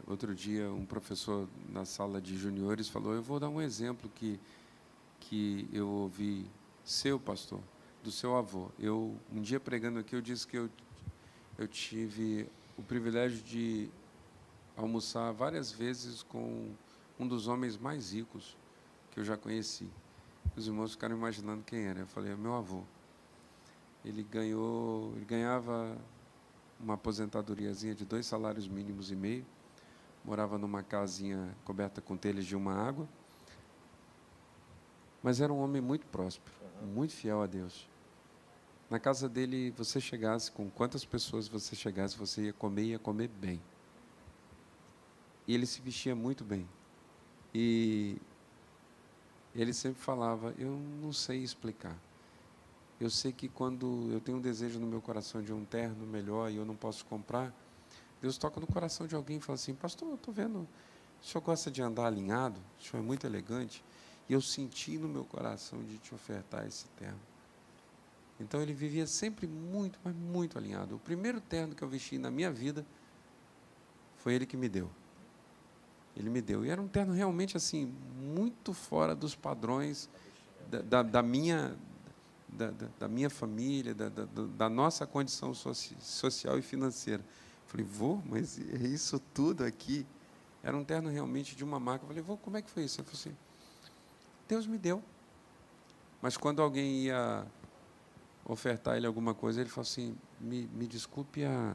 outro dia, um professor na sala de juniores falou, eu vou dar um exemplo que eu ouvi seu, pastor, do seu avô. Um dia pregando aqui, eu disse que eu tive o privilégio de almoçar várias vezes com um dos homens mais ricos que eu já conheci. Os irmãos ficaram imaginando quem era. Eu falei, é meu avô. Ele ganhava uma aposentadoriazinha de 2 salários mínimos e meio, morava numa casinha coberta com telhas de uma água, mas era um homem muito próspero, muito fiel a Deus. Na casa dele, você chegasse, com quantas pessoas você chegasse, você ia comer bem. E ele se vestia muito bem. E ele sempre falava, eu não sei explicar. Eu sei que quando eu tenho um desejo no meu coração de um terno melhor e eu não posso comprar, Deus toca no coração de alguém e fala assim, pastor, eu estou vendo, o senhor gosta de andar alinhado, o senhor é muito elegante, e eu senti no meu coração de te ofertar esse terno. Então ele vivia sempre muito, mas muito alinhado. O primeiro terno que eu vesti na minha vida foi ele que me deu. Ele me deu. E era um terno realmente assim, muito fora dos padrões da minha família, da nossa condição social e financeira. Falei, vô, mas é isso tudo aqui? Era um terno realmente de uma marca. Eu falei, vô, como é que foi isso? Ele falou assim, Deus me deu. Mas quando alguém ia ofertar ele alguma coisa, ele falou assim, me desculpe a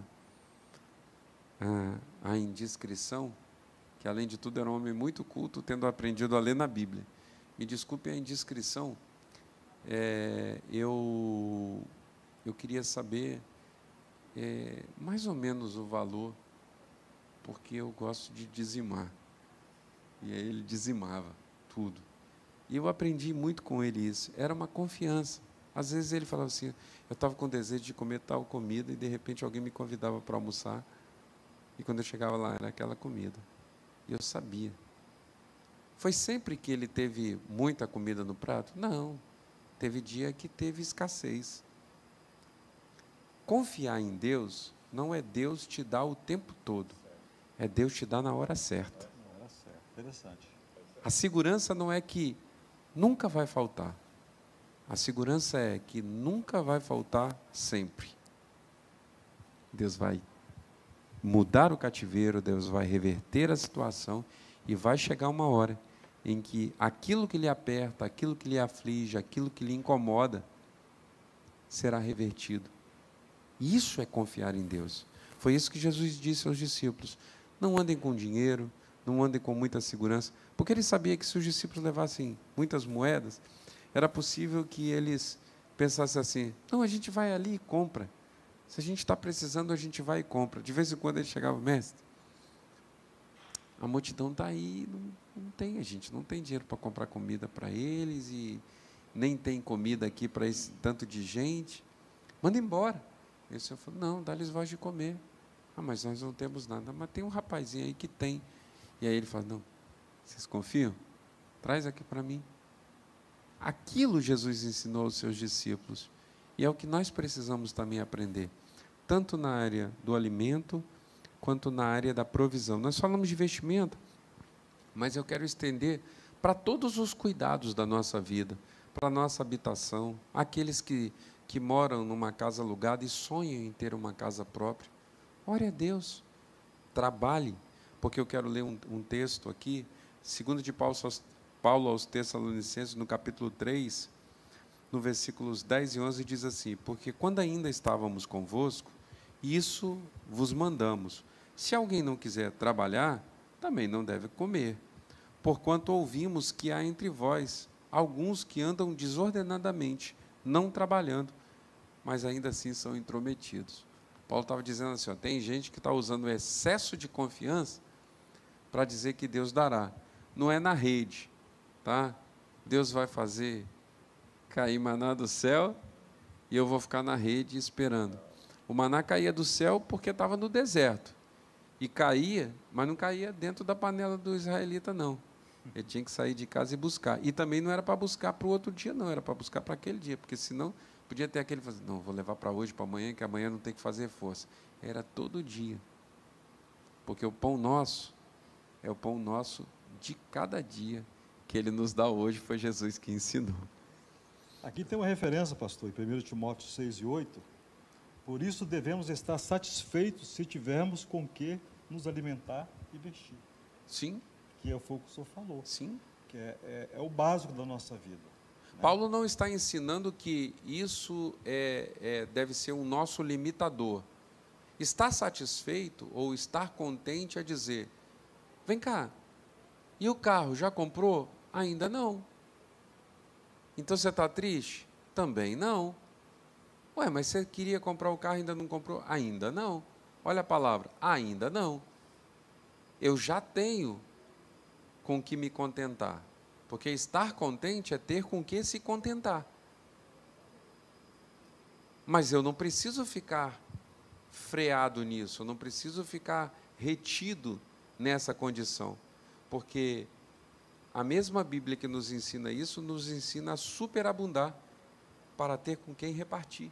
indiscrição, que além de tudo era um homem muito culto, tendo aprendido a ler na Bíblia. Me desculpe a indiscrição, eu queria saber mais ou menos o valor, porque eu gosto de dizimar. E aí ele dizimava tudo. E eu aprendi muito com ele isso. Era uma confiança. Às vezes ele falava assim, eu estava com desejo de comer tal comida e de repente alguém me convidava para almoçar. E quando eu chegava lá era aquela comida. E eu sabia. Foi sempre que ele teve muita comida no prato? Não. Teve dia que teve escassez. Confiar em Deus não é Deus te dar o tempo todo. É Deus te dar na hora certa. Na hora certa. Interessante. A segurança não é que nunca vai faltar. A segurança é que nunca vai faltar sempre. Deus vai mudar o cativeiro, Deus vai reverter a situação e vai chegar uma hora em que aquilo que lhe aperta, aquilo que lhe aflige, aquilo que lhe incomoda, será revertido. Isso é confiar em Deus. Foi isso que Jesus disse aos discípulos. Não andem com dinheiro, não andem com muita segurança, porque ele sabia que se os discípulos levassem muitas moedas, era possível que eles pensassem assim, não, a gente vai ali e compra. Se a gente está precisando, a gente vai e compra. De vez em quando ele chegava, mestre, a multidão está aí, não tem, a gente não tem dinheiro para comprar comida para eles e nem tem comida aqui para esse tanto de gente. Manda embora. E o senhor falou, não, dá-lhes voz de comer. Ah, mas nós não temos nada. Mas tem um rapazinho aí que tem. E aí ele fala, não, vocês confiam? Traz aqui para mim. Aquilo Jesus ensinou aos seus discípulos. E é o que nós precisamos também aprender, tanto na área do alimento, quanto na área da provisão. Nós falamos de vestimenta, mas eu quero estender para todos os cuidados da nossa vida, para a nossa habitação, aqueles que moram numa casa alugada e sonham em ter uma casa própria. Ore a Deus, trabalhe, porque eu quero ler um texto aqui, segundo de Paulo aos Tessalonicenses, no capítulo 3, no versículos 10 e 11, diz assim, porque quando ainda estávamos convosco, isso vos mandamos. Se alguém não quiser trabalhar, também não deve comer. Porquanto ouvimos que há entre vós alguns que andam desordenadamente, não trabalhando. mas ainda assim são intrometidos. Paulo estava dizendo assim, ó, tem gente que está usando o excesso de confiança para dizer que Deus dará. Não é na rede, tá? Deus vai fazer cair maná do céu e eu vou ficar na rede esperando. O maná caía do céu porque estava no deserto. E caía, mas não caía dentro da panela do israelita, não. Ele tinha que sair de casa e buscar. E também não era para buscar para o outro dia, não. Era para buscar para aquele dia. Porque senão, podia ter aquele... Não, vou levar para hoje, para amanhã, que amanhã não tem que fazer força. Era todo dia. Porque o pão nosso é o pão nosso de cada dia que Ele nos dá hoje. Foi Jesus que ensinou. Aqui tem uma referência, pastor, em 1 Timóteo 6:8. Por isso devemos estar satisfeitos se tivermos com que nos alimentar e vestir. Sim. Que foi o que o senhor falou. Sim. Que é o básico da nossa vida. Né? Paulo não está ensinando que isso deve ser um nosso limitador. Estar satisfeito ou estar contente é dizer, vem cá, e o carro já comprou? Ainda não. Então você está triste? Também não. Ué, mas você queria comprar o carro e ainda não comprou? Ainda não. Olha a palavra, ainda não. Eu já tenho com que me contentar. Porque estar contente é ter com que se contentar. Mas eu não preciso ficar freado nisso, eu não preciso ficar retido nessa condição. Porque a mesma Bíblia que nos ensina isso, nos ensina a superabundar para ter com quem repartir.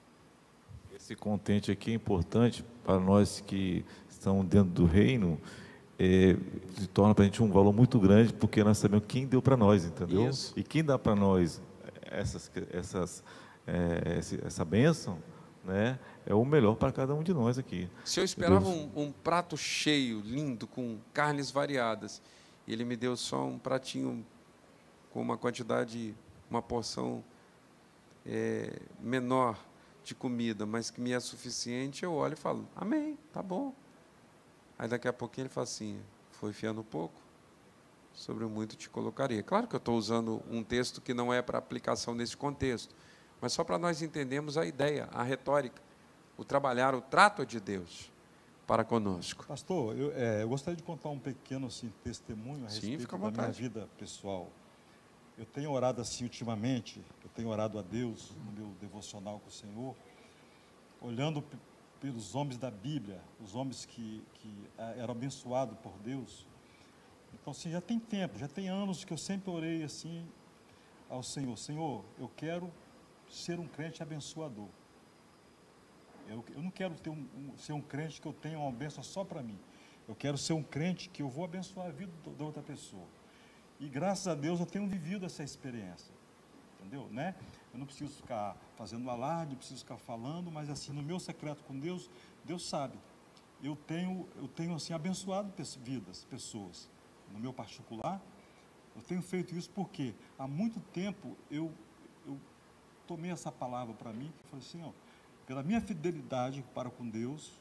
Esse contente aqui é importante para nós que estamos dentro do reino, se torna para a gente um valor muito grande, porque nós sabemos quem deu para nós, entendeu? Isso. E quem dá para nós essa bênção, né, é o melhor para cada um de nós aqui. Se eu esperava um prato cheio, lindo, com carnes variadas, e ele me deu só um pratinho com uma quantidade, uma porção menor de comida, mas que me é suficiente, eu olho e falo, amém, tá bom. Aí daqui a pouquinho ele fala assim, foi fiando pouco, sobre o muito te colocaria. Claro que eu estou usando um texto que não é para aplicação nesse contexto, mas só para nós entendermos a ideia, a retórica, o trabalhar, o trato de Deus para conosco. Pastor, eu gostaria de contar um pequeno assim, testemunho a respeito da minha vida pessoal. Eu tenho orado assim ultimamente, eu tenho orado a Deus no meu devocional com o Senhor, olhando pelos homens da Bíblia, os homens que eram abençoados por Deus. Então, assim, já tem tempo, já tem anos que eu sempre orei assim ao Senhor. Senhor, eu quero ser um crente abençoador. Eu não quero ser um crente que eu tenha uma bênção só para mim. Eu quero ser um crente que eu vou abençoar a vida da outra pessoa. E graças a Deus eu tenho vivido essa experiência, entendeu, né? Eu não preciso ficar fazendo alarde, não preciso ficar falando, mas assim, no meu secreto com Deus, Deus sabe. Eu tenho assim, abençoado pessoas, no meu particular. Eu tenho feito isso porque há muito tempo eu tomei essa palavra para mim, que foi assim, ó, pela minha fidelidade para com Deus,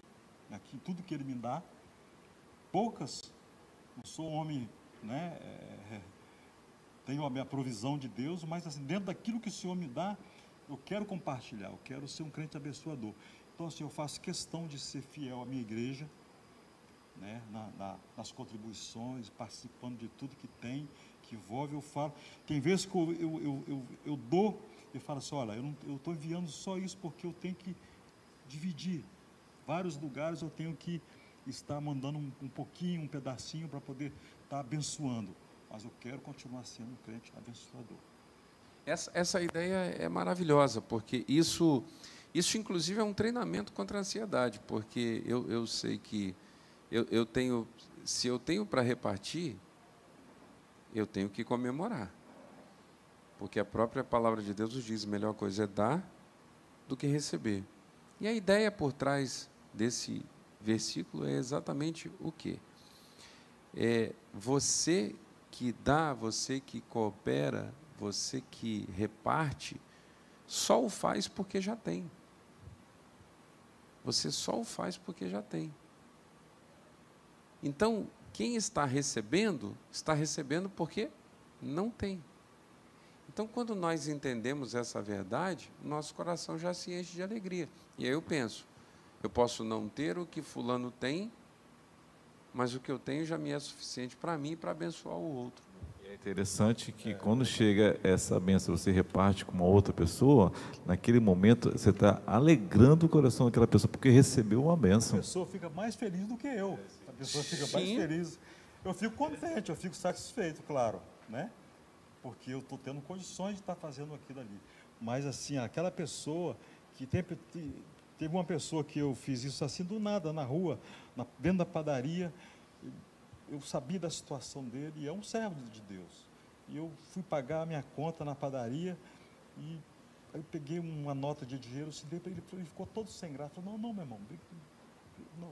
aqui, tudo que Ele me dá, poucas, eu sou um homem, né, tenho a minha provisão de Deus, mas assim, dentro daquilo que o Senhor me dá, eu quero compartilhar, eu quero ser um crente abençoador. Então assim, eu faço questão de ser fiel à minha igreja, né, nas contribuições, participando de tudo que tem, que envolve, eu falo. Tem vezes que eu dou, eu falo assim, olha, eu estou enviando só isso porque eu tenho que dividir. Vários lugares eu tenho que estar mandando um pouquinho, um pedacinho para poder estar abençoando. Mas eu quero continuar sendo um crente abençoador. Essa ideia é maravilhosa, porque isso inclusive é um treinamento contra a ansiedade, porque eu sei que se eu tenho para repartir, eu tenho que comemorar. Porque a própria palavra de Deus nos diz, a melhor coisa é dar do que receber. E a ideia por trás desse versículo é exatamente o quê? É você que dá, você que coopera, você que reparte, só o faz porque já tem. Você só o faz porque já tem. Então, quem está recebendo porque não tem. Então, quando nós entendemos essa verdade, nosso coração já se enche de alegria. E aí eu penso, eu posso não ter o que fulano tem, mas o que eu tenho já me é suficiente para mim e para abençoar o outro. É interessante que quando chega essa bênção, você reparte com uma outra pessoa, naquele momento você está alegrando o coração daquela pessoa, porque recebeu uma A bênção. pessoa fica mais feliz do que eu. A pessoa fica mais Sim. feliz. Eu fico contente, eu fico satisfeito, claro, né? Porque eu estou tendo condições de estar fazendo aquilo ali. Mas, assim, aquela pessoa que teve uma pessoa que eu fiz isso assim do nada, na rua, dentro da padaria, eu sabia da situação dele, e é um servo de Deus. E eu fui pagar a minha conta na padaria, e aí eu peguei uma nota de dinheiro, se dei para ele, ele ficou todo sem graça. Falei, não, meu irmão, não,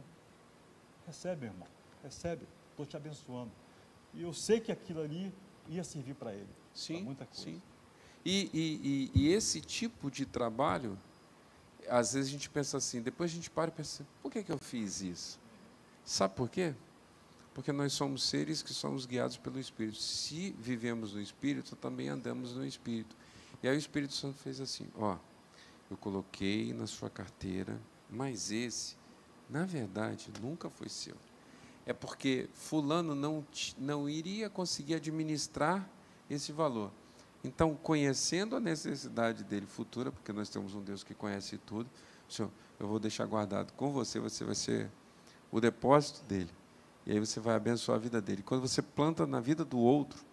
recebe, meu irmão, recebe, estou te abençoando. E eu sei que aquilo ali ia servir para ele, para muita coisa. Sim. E esse tipo de trabalho, às vezes a gente pensa assim, depois a gente para e pensa, por que eu fiz isso? Sabe por quê? Porque nós somos seres que somos guiados pelo Espírito. Se vivemos no Espírito, também andamos no Espírito. E aí o Espírito Santo fez assim, ó, eu coloquei na sua carteira, mas esse, na verdade, nunca foi seu. É porque fulano não iria conseguir administrar esse valor. Então, conhecendo a necessidade dele futura, porque nós temos um Deus que conhece tudo, Senhor, eu vou deixar guardado com você, você vai ser o depósito dele. E aí você vai abençoar a vida dele. Quando você planta na vida do outro,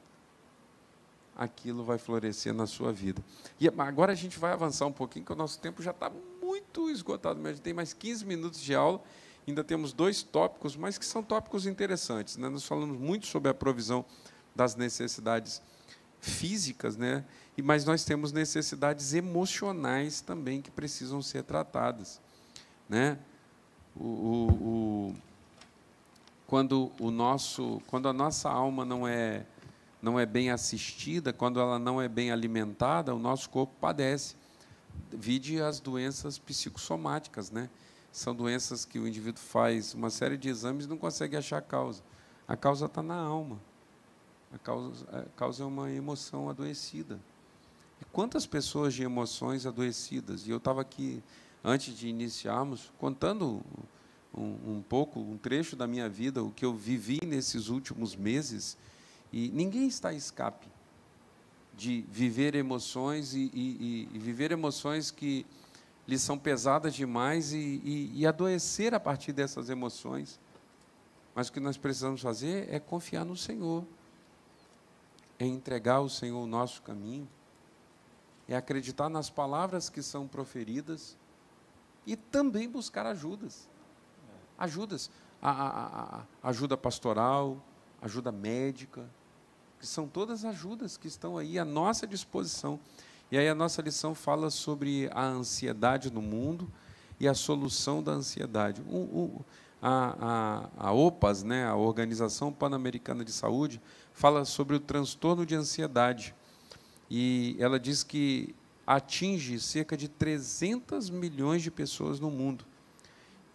aquilo vai florescer na sua vida. E agora a gente vai avançar um pouquinho, porque o nosso tempo já está muito esgotado. Mas a gente tem mais 15 minutos de aula, ainda temos 2 tópicos, mas que são tópicos interessantes, né? Nós falamos muito sobre a provisão das necessidades físicas, né? Mas nós temos necessidades emocionais também que precisam ser tratadas, né? Quando a nossa alma não é bem assistida, quando ela não é bem alimentada, o nosso corpo padece. Vide as doenças psicossomáticas, né? São doenças que o indivíduo faz uma série de exames e não consegue achar a causa. A causa está na alma. A causa é uma emoção adoecida. E quantas pessoas de emoções adoecidas? E eu estava aqui, antes de iniciarmos, contando um pouco, um trecho da minha vida, o que eu vivi nesses últimos meses, e ninguém está a escape de viver emoções e viver emoções que lhe são pesadas demais e adoecer a partir dessas emoções. Mas o que nós precisamos fazer é confiar no Senhor, é entregar ao Senhor o nosso caminho, é acreditar nas palavras que são proferidas e também buscar ajudas. Ajuda pastoral, ajuda médica, que são todas ajudas que estão aí à nossa disposição. E aí a nossa lição fala sobre a ansiedade no mundo e a solução da ansiedade. A OPAS, né, a Organização Pan-Americana de Saúde, fala sobre o transtorno de ansiedade. E ela diz que atinge cerca de 300 milhões de pessoas no mundo.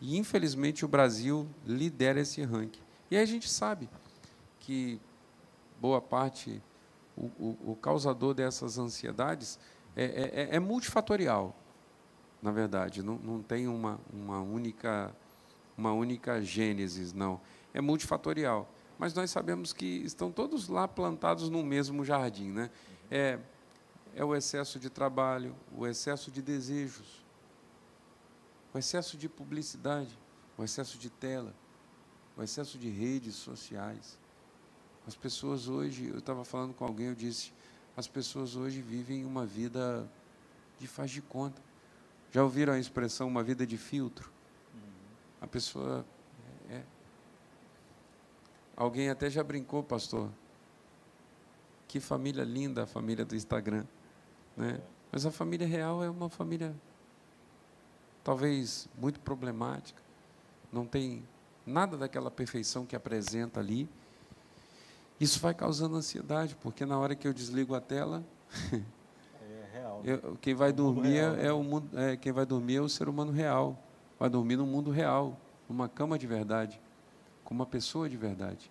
E, infelizmente, o Brasil lidera esse ranking. E aí a gente sabe que boa parte, o causador dessas ansiedades é multifatorial, na verdade. Não tem uma única gênese, não. É multifatorial. Mas nós sabemos que estão todos lá plantados no mesmo jardim, né? É o excesso de trabalho, o excesso de desejos, o excesso de publicidade, o excesso de tela, o excesso de redes sociais. As pessoas hoje, eu estava falando com alguém, eu disse, as pessoas hoje vivem uma vida de faz de conta. Já ouviram a expressão uma vida de filtro? A pessoa... Alguém até já brincou, pastor. Que família linda a família do Instagram, né? Mas a família real é uma família talvez muito problemática. Não tem nada daquela perfeição que apresenta ali. Isso vai causando ansiedade, porque na hora que eu desligo a tela, real, quem vai dormir real, né? quem vai dormir é o ser humano real. Vai dormir no mundo real, numa cama de verdade, com uma pessoa de verdade.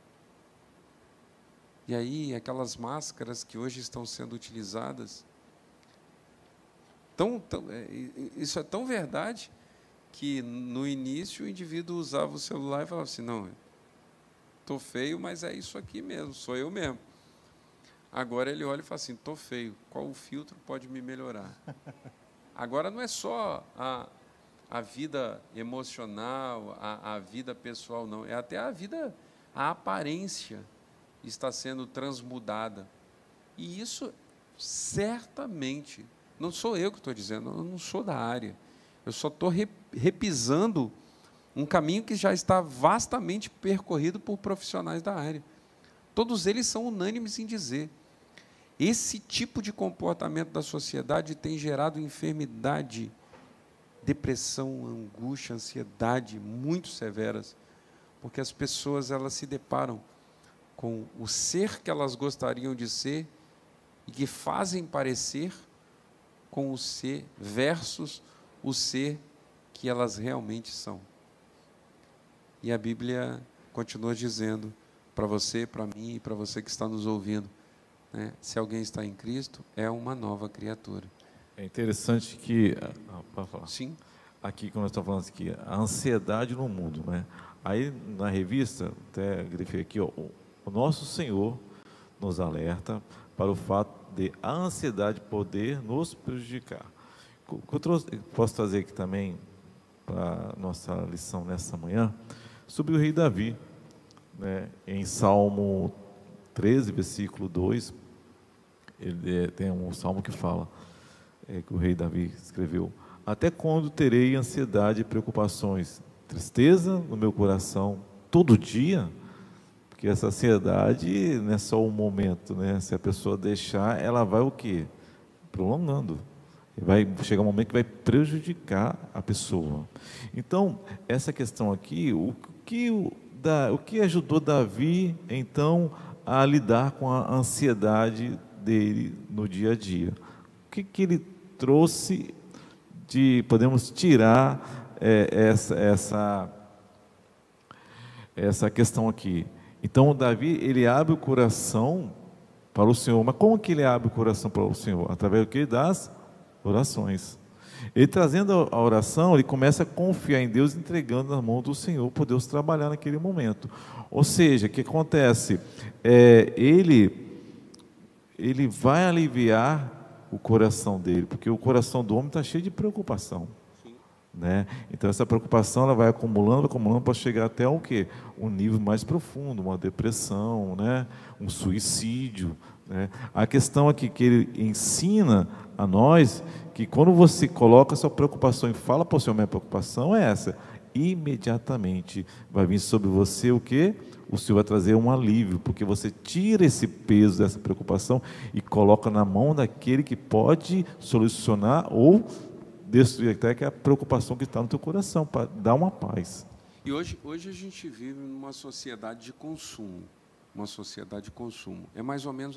E aí, aquelas máscaras que hoje estão sendo utilizadas, isso é tão verdade que no início o indivíduo usava o celular e falava assim, não, estou feio, mas é isso aqui mesmo, sou eu mesmo. Agora ele olha e fala assim, estou feio, qual o filtro pode me melhorar? Agora não é só a vida emocional, a vida pessoal, não, é até a aparência está sendo transmudada. E isso certamente, não sou eu que estou dizendo, eu não sou da área, eu só estou repisando um caminho que já está vastamente percorrido por profissionais da área. Todos eles são unânimes em dizer, esse tipo de comportamento da sociedade tem gerado enfermidade, depressão, angústia, ansiedade muito severas, porque as pessoas elas se deparam com o ser que elas gostariam de ser e que fazem parecer com o ser versus o ser que elas realmente são. E a Bíblia continua dizendo para você, para mim e para você que está nos ouvindo, né, se alguém está em Cristo, é uma nova criatura. É interessante que, para falar, sim, aqui quando nós estamos falando aqui, a ansiedade no mundo, né? Aí na revista, até grifei aqui, ó, o nosso Senhor nos alerta para o fato de a ansiedade poder nos prejudicar. Posso trazer aqui também para a nossa lição nessa manhã, sobre o rei Davi, né? Em Salmo 13, versículo 2, ele tem um salmo que fala, que o rei Davi escreveu, até quando terei ansiedade e preocupações, tristeza no meu coração todo dia? Porque essa ansiedade não é só um momento, né? Se a pessoa deixar, ela vai o quê? Prolongando. Vai chegar um momento que vai prejudicar a pessoa. Então, essa questão aqui, o que ajudou Davi, então, a lidar com a ansiedade dele no dia a dia? O que ele trouxe podemos tirar essa questão aqui? Então, Davi, ele abre o coração para o Senhor. Mas como que ele abre o coração para o Senhor? Através do quê? Das orações. Ele trazendo a oração, ele começa a confiar em Deus, entregando na mão do Senhor, para Deus trabalhar naquele momento. Ou seja, o que acontece? Ele vai aliviar o coração dele, porque o coração do homem está cheio de preocupação. Né? Então essa preocupação ela vai acumulando para chegar até o quê? Um nível mais profundo, uma depressão, né? Um suicídio, né? A questão aqui que ele ensina a nós, que quando você coloca a sua preocupação e fala para o Senhor, minha preocupação é essa, imediatamente vai vir sobre você o quê? O Senhor vai trazer um alívio, porque você tira esse peso dessa preocupação e coloca na mão daquele que pode solucionar ou destruir até que é a preocupação que está no teu coração, para dar uma paz. E hoje a gente vive numa sociedade de consumo, uma sociedade de consumo.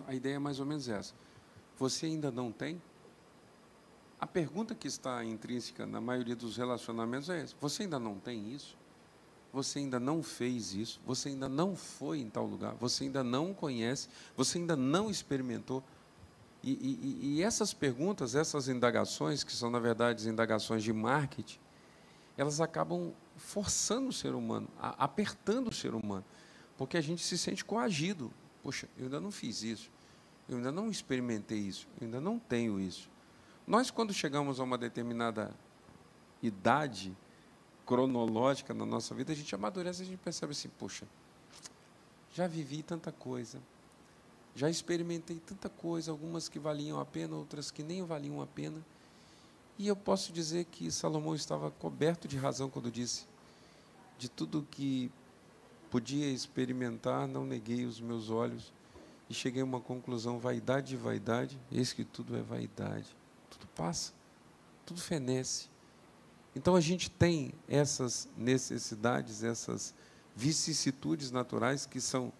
A ideia é mais ou menos essa. Você ainda não tem? A pergunta que está intrínseca na maioria dos relacionamentos é essa: você ainda não tem isso? Você ainda não fez isso? Você ainda não foi em tal lugar? Você ainda não conhece? Você ainda não experimentou? E essas perguntas, essas indagações, que são, na verdade, indagações de marketing, elas acabam forçando o ser humano, apertando o ser humano, porque a gente se sente coagido. Poxa, eu ainda não fiz isso, eu ainda não experimentei isso, eu ainda não tenho isso. Nós, quando chegamos a uma determinada idade cronológica na nossa vida, a gente amadurece, a gente percebe assim, poxa, já vivi tanta coisa, já experimentei tanta coisa, algumas que valiam a pena, outras que nem valiam a pena. E eu posso dizer que Salomão estava coberto de razão quando disse: de tudo que podia experimentar, não neguei os meus olhos, e cheguei a uma conclusão: vaidade de vaidade, eis que tudo é vaidade. Tudo passa, tudo fenece. Então a gente tem essas necessidades, essas vicissitudes naturais que são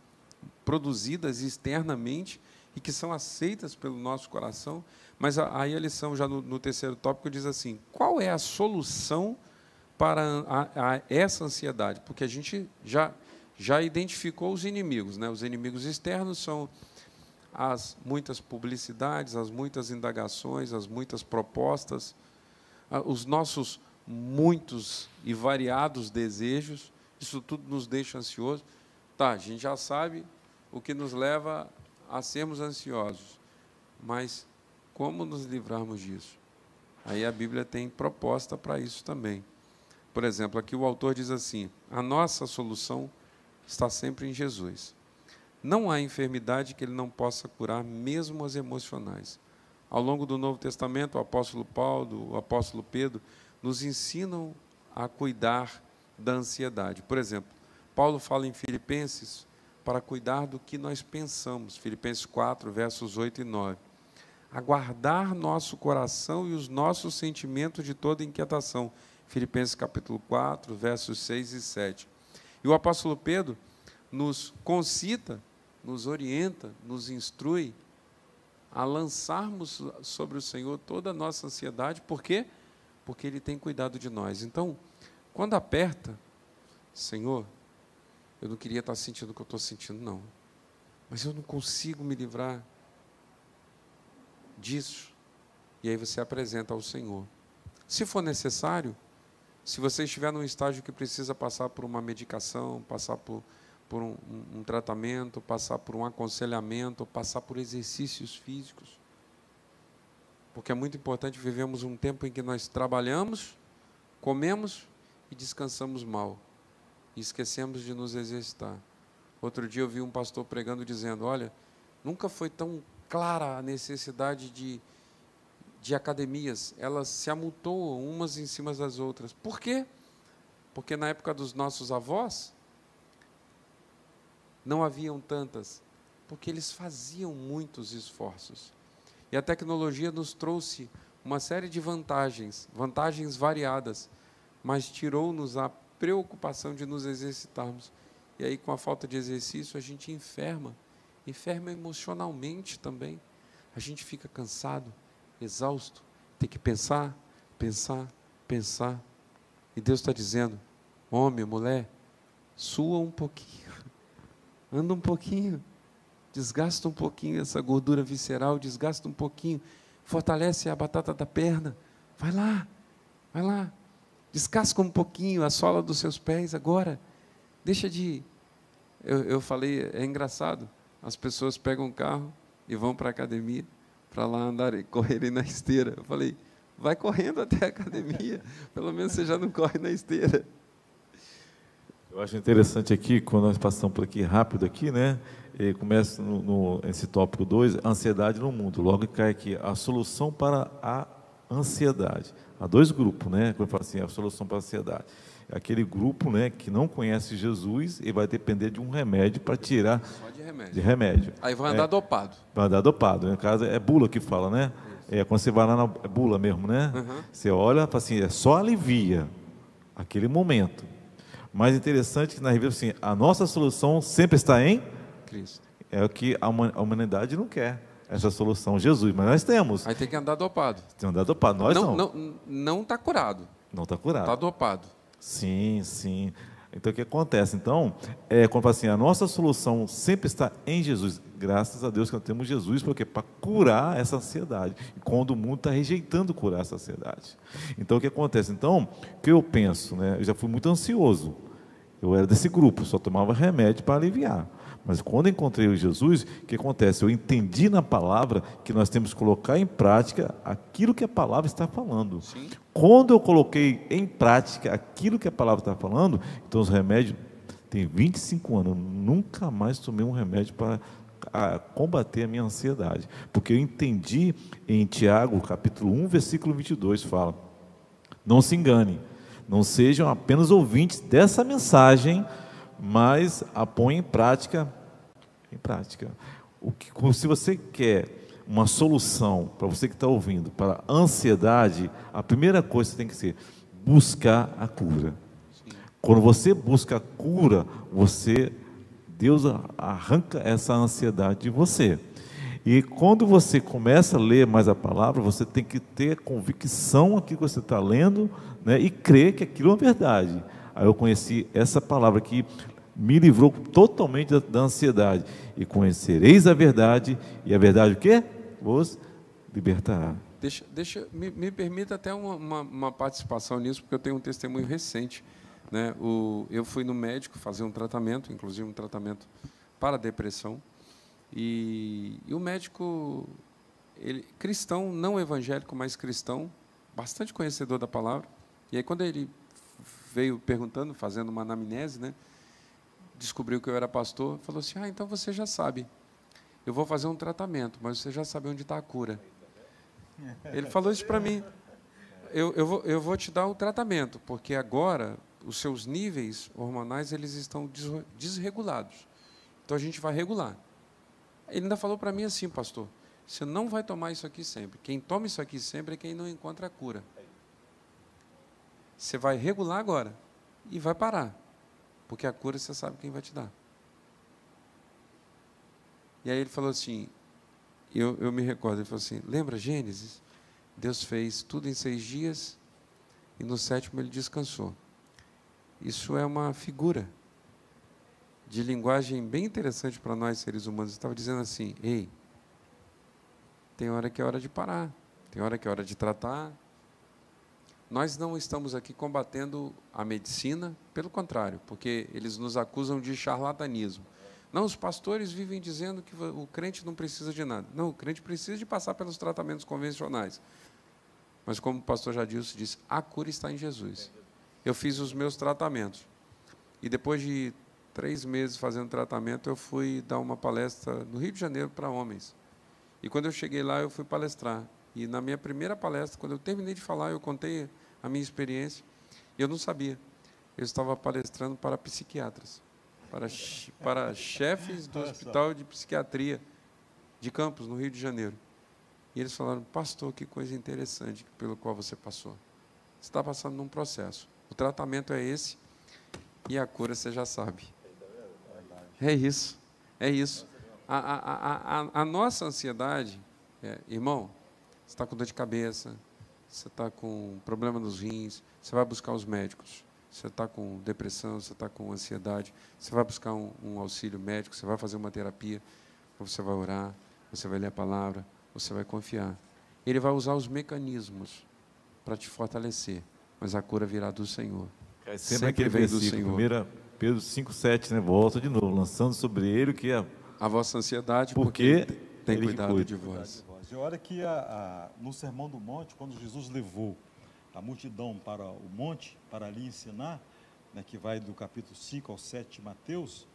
produzidas externamente e que são aceitas pelo nosso coração, mas aí a lição já no terceiro tópico diz assim: qual é a solução para essa ansiedade? Porque a gente já já identificou os inimigos, né? Os inimigos externos são as muitas publicidades, as muitas indagações, as muitas propostas, os nossos muitos e variados desejos. Isso tudo nos deixa ansiosos. Tá, a gente já sabe o que nos leva a sermos ansiosos, mas como nos livrarmos disso? Aí a Bíblia tem proposta para isso também. Por exemplo, aqui o autor diz assim: a nossa solução está sempre em Jesus. Não há enfermidade que ele não possa curar, mesmo as emocionais. Ao longo do Novo Testamento, o apóstolo Paulo, o apóstolo Pedro, nos ensinam a cuidar da ansiedade. Por exemplo, Paulo fala em Filipenses para cuidar do que nós pensamos. Filipenses 4, versos 8 e 9. A guardar nosso coração e os nossos sentimentos de toda inquietação. Filipenses capítulo 4, versos 6 e 7. E o apóstolo Pedro nos concita, nos orienta, nos instrui a lançarmos sobre o Senhor toda a nossa ansiedade. Por quê? Porque Ele tem cuidado de nós. Então, quando aperta, Senhor, eu não queria estar sentindo o que eu estou sentindo, não. Mas eu não consigo me livrar disso. E aí você apresenta ao Senhor. Se for necessário, se você estiver num estágio que precisa passar por uma medicação, passar por um tratamento, passar por um aconselhamento, passar por exercícios físicos. Porque é muito importante, vivemos um tempo em que nós trabalhamos, comemos e descansamos mal. E esquecemos de nos exercitar. Outro dia eu vi um pastor pregando dizendo: olha, nunca foi tão clara a necessidade de academias, elas se amultoam umas em cima das outras. Por quê? Porque na época dos nossos avós, não haviam tantas, porque eles faziam muitos esforços. E a tecnologia nos trouxe uma série de vantagens variadas, mas tirou-nos a preocupação de nos exercitarmos. E aí, com a falta de exercício, a gente enferma emocionalmente também. A gente fica cansado, exausto, tem que pensar. E Deus está dizendo: homem, mulher, sua um pouquinho, anda um pouquinho, desgasta um pouquinho essa gordura visceral, desgasta um pouquinho, fortalece a batata da perna, vai lá, descasca um pouquinho a sola dos seus pés agora, deixa de... Eu falei, é engraçado, as pessoas pegam um carro e vão para a academia, para lá andarem, correrem na esteira. Eu falei, vai correndo até a academia, pelo menos você já não corre na esteira. Eu acho interessante aqui, quando nós passamos por aqui rápido aqui, né? E começa nesse tópico 2, ansiedade no mundo. Logo cai aqui, a solução para a ansiedade. Há dois grupos, né? Quando eu falo assim, a solução para a ansiedade. Aquele grupo, né, que não conhece Jesus e vai depender de um remédio para tirar... Só de remédio. Aí vai andar dopado. Vai andar dopado. No caso, é bula que fala, né? Quando você vai lá na bula mesmo, né? Uhum. Você olha e fala assim, só alivia aquele momento. Mais interessante que na revista, assim, a nossa solução sempre está em Cristo. É o que a humanidade não quer, essa solução, Jesus, mas nós temos. Aí tem que andar dopado. Tem que andar dopado, nós não está curado. Não está curado. Está dopado. Sim. Então, o que acontece? Então, quando fala assim, a nossa solução sempre está em Jesus. Graças a Deus que nós temos Jesus, porque para curar essa ansiedade. E quando o mundo está rejeitando curar essa ansiedade. Então, o que acontece? Então, o que eu penso, né? Eu já fui muito ansioso. Eu era desse grupo, só tomava remédio para aliviar. Mas quando encontrei o Jesus, o que acontece? Eu entendi na palavra que nós temos que colocar em prática aquilo que a palavra está falando. Sim. Quando eu coloquei em prática aquilo que a palavra está falando, então os remédios, tem 25 anos, eu nunca mais tomei um remédio para combater a minha ansiedade. Porque eu entendi em Tiago, capítulo 1, versículo 22, fala: não se engane, não sejam apenas ouvintes dessa mensagem, mas a põe em prática. Se você quer uma solução para você que está ouvindo, para a ansiedade, a primeira coisa que tem que ser buscar a cura. Sim. Quando você busca a cura, Deus arranca essa ansiedade de você. E quando você começa a ler mais a palavra, você tem que ter convicção naquilo que você está lendo, né, e crer que aquilo é verdade. Aí eu conheci essa palavra aqui, me livrou totalmente da ansiedade. E conhecereis a verdade, e a verdade o quê? Vos libertará. Me permita até uma participação nisso, porque eu tenho um testemunho recente, né? Eu fui no médico fazer um tratamento, inclusive um tratamento para depressão, e o médico, ele, cristão, não evangélico, mas cristão, bastante conhecedor da palavra, e aí quando ele veio perguntando, fazendo uma anamnese, né, descobriu que eu era pastor, falou assim, então você já sabe, eu vou fazer um tratamento, mas você já sabe onde está a cura. Ele falou isso para mim, eu vou te dar o tratamento, porque agora os seus níveis hormonais eles estão desregulados, então a gente vai regular. Ele ainda falou para mim assim, pastor, você não vai tomar isso aqui sempre, quem toma isso aqui sempre é quem não encontra a cura. Você vai regular agora e vai parar, porque a cura você sabe quem vai te dar. E aí ele falou assim, eu me recordo, ele falou assim, lembra Gênesis? Deus fez tudo em 6 dias e no 7º ele descansou. Isso é uma figura de linguagem bem interessante para nós seres humanos. Ele estava dizendo assim, ei, tem hora que é hora de parar, tem hora que é hora de tratar. Nós não estamos aqui combatendo a medicina, pelo contrário, porque eles nos acusam de charlatanismo. Não, os pastores vivem dizendo que o crente não precisa de nada. Não, o crente precisa de passar pelos tratamentos convencionais. Mas, como o pastor já disse, a cura está em Jesus. Eu fiz os meus tratamentos. E depois de 3 meses fazendo tratamento, eu fui dar uma palestra no Rio de Janeiro para homens. E quando eu cheguei lá, eu fui palestrar. E na minha primeira palestra, quando eu terminei de falar, eu contei a minha experiência. E eu não sabia. Eu estava palestrando para psiquiatras, para chefes do Hospital de Psiquiatria de Campos, no Rio de Janeiro. E eles falaram, pastor, que coisa interessante pelo qual você passou. Você está passando num processo. O tratamento é esse e a cura você já sabe. É isso, é isso. A nossa ansiedade, irmão, você está com dor de cabeça, você está com problema nos rins, você vai buscar os médicos. Você está com depressão, você está com ansiedade, você vai buscar um auxílio médico, você vai fazer uma terapia, você vai orar, você vai ler a palavra, você vai confiar. Ele vai usar os mecanismos para te fortalecer, mas a cura virá do Senhor. Sempre vem do Senhor. 1 Pedro 5,7, né? Volta de novo, lançando sobre ele o que é a vossa ansiedade, porque tem cuidado de vós. E olha que no Sermão do Monte, quando Jesus levou a multidão para o monte, para ali ensinar, né, que vai do capítulo 5 ao 7 de Mateus,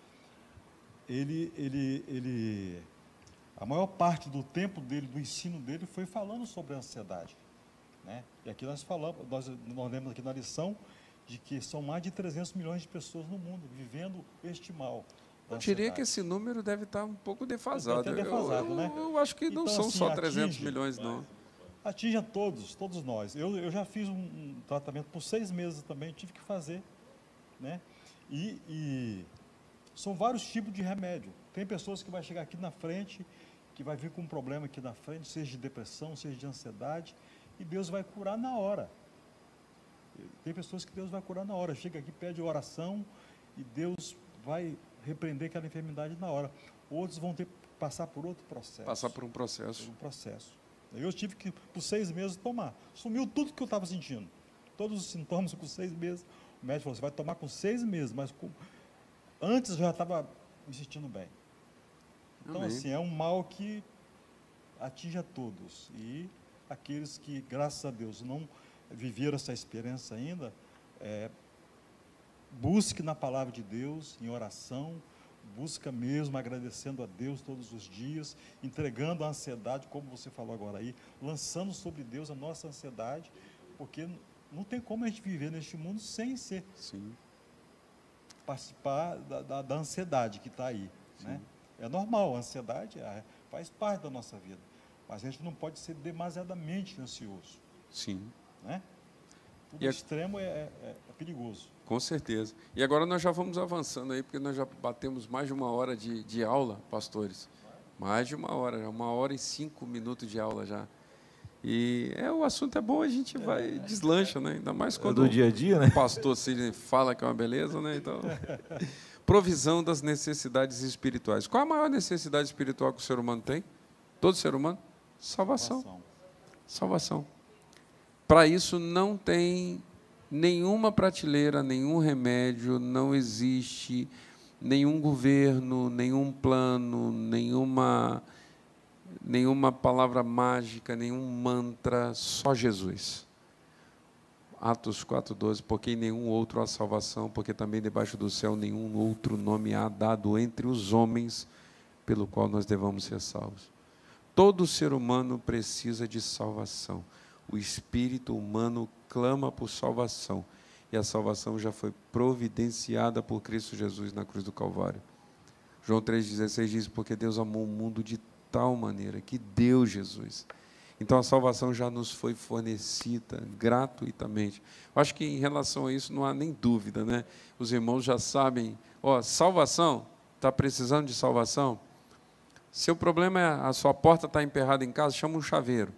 a maior parte do tempo dele, do ensino dele, foi falando sobre a ansiedade. Né? E aqui nós lemos aqui na lição, de que são mais de 300 milhões de pessoas no mundo vivendo este mal. Eu diria que esse número deve estar um pouco defasado. Né? Eu acho que não são assim, só 300 milhões, não. Atinge a todos nós. Eu já fiz um tratamento por 6 meses também, tive que fazer. Né? E são vários tipos de remédio. Tem pessoas que vai chegar aqui na frente, que vai vir com um problema aqui na frente, seja de depressão, seja de ansiedade, e Deus vai curar na hora. Tem pessoas que Deus vai curar na hora. Chega aqui, pede oração, e Deus vai repreender aquela enfermidade na hora. Outros vão ter que passar por outro processo. Passar por um processo. Eu tive que, por 6 meses, tomar. Sumiu tudo que eu estava sentindo. Todos os sintomas com 6 meses. O médico falou, você vai tomar com 6 meses, mas antes eu já estava me sentindo bem. Então, Amém. assim, é um mal que atinge a todos. E aqueles que, graças a Deus, não viveram essa experiência ainda, busque na palavra de Deus, em oração, busca mesmo agradecendo a Deus todos os dias, entregando a ansiedade, como você falou agora aí, lançando sobre Deus a nossa ansiedade, porque não tem como a gente viver neste mundo sem participar da ansiedade que está aí. Né? É normal, a ansiedade faz parte da nossa vida, mas a gente não pode ser demasiadamente ansioso. Sim. Né? Tudo extremo é perigoso. Com certeza. E agora nós já vamos avançando aí, porque nós já batemos mais de 1 hora de aula, pastores. Mais de 1 hora, 1 hora e 5 minutos de aula já. E o assunto é bom, a gente vai, deslancha, né? Ainda mais quando do dia a dia, né? O pastor Sidney fala que é uma beleza, né? Então, provisão das necessidades espirituais. Qual a maior necessidade espiritual que o ser humano tem? Todo ser humano? Salvação. Salvação. Para isso não tem nenhuma prateleira, nenhum remédio, não existe nenhum governo, nenhum plano, nenhuma palavra mágica, nenhum mantra, só Jesus. Atos 4,12, porque em nenhum outro há salvação, porque também debaixo do céu nenhum outro nome há dado entre os homens, pelo qual nós devamos ser salvos. Todo ser humano precisa de salvação. O espírito humano clama por salvação, e a salvação já foi providenciada por Cristo Jesus na cruz do Calvário. João 3,16 diz, porque Deus amou o mundo de tal maneira que deu Jesus. Então a salvação já nos foi fornecida gratuitamente. Eu acho que em relação a isso não há nem dúvida, né? Os irmãos já sabem, salvação, está precisando de salvação? Seu problema é a sua porta está emperrada em casa, chama um chaveiro.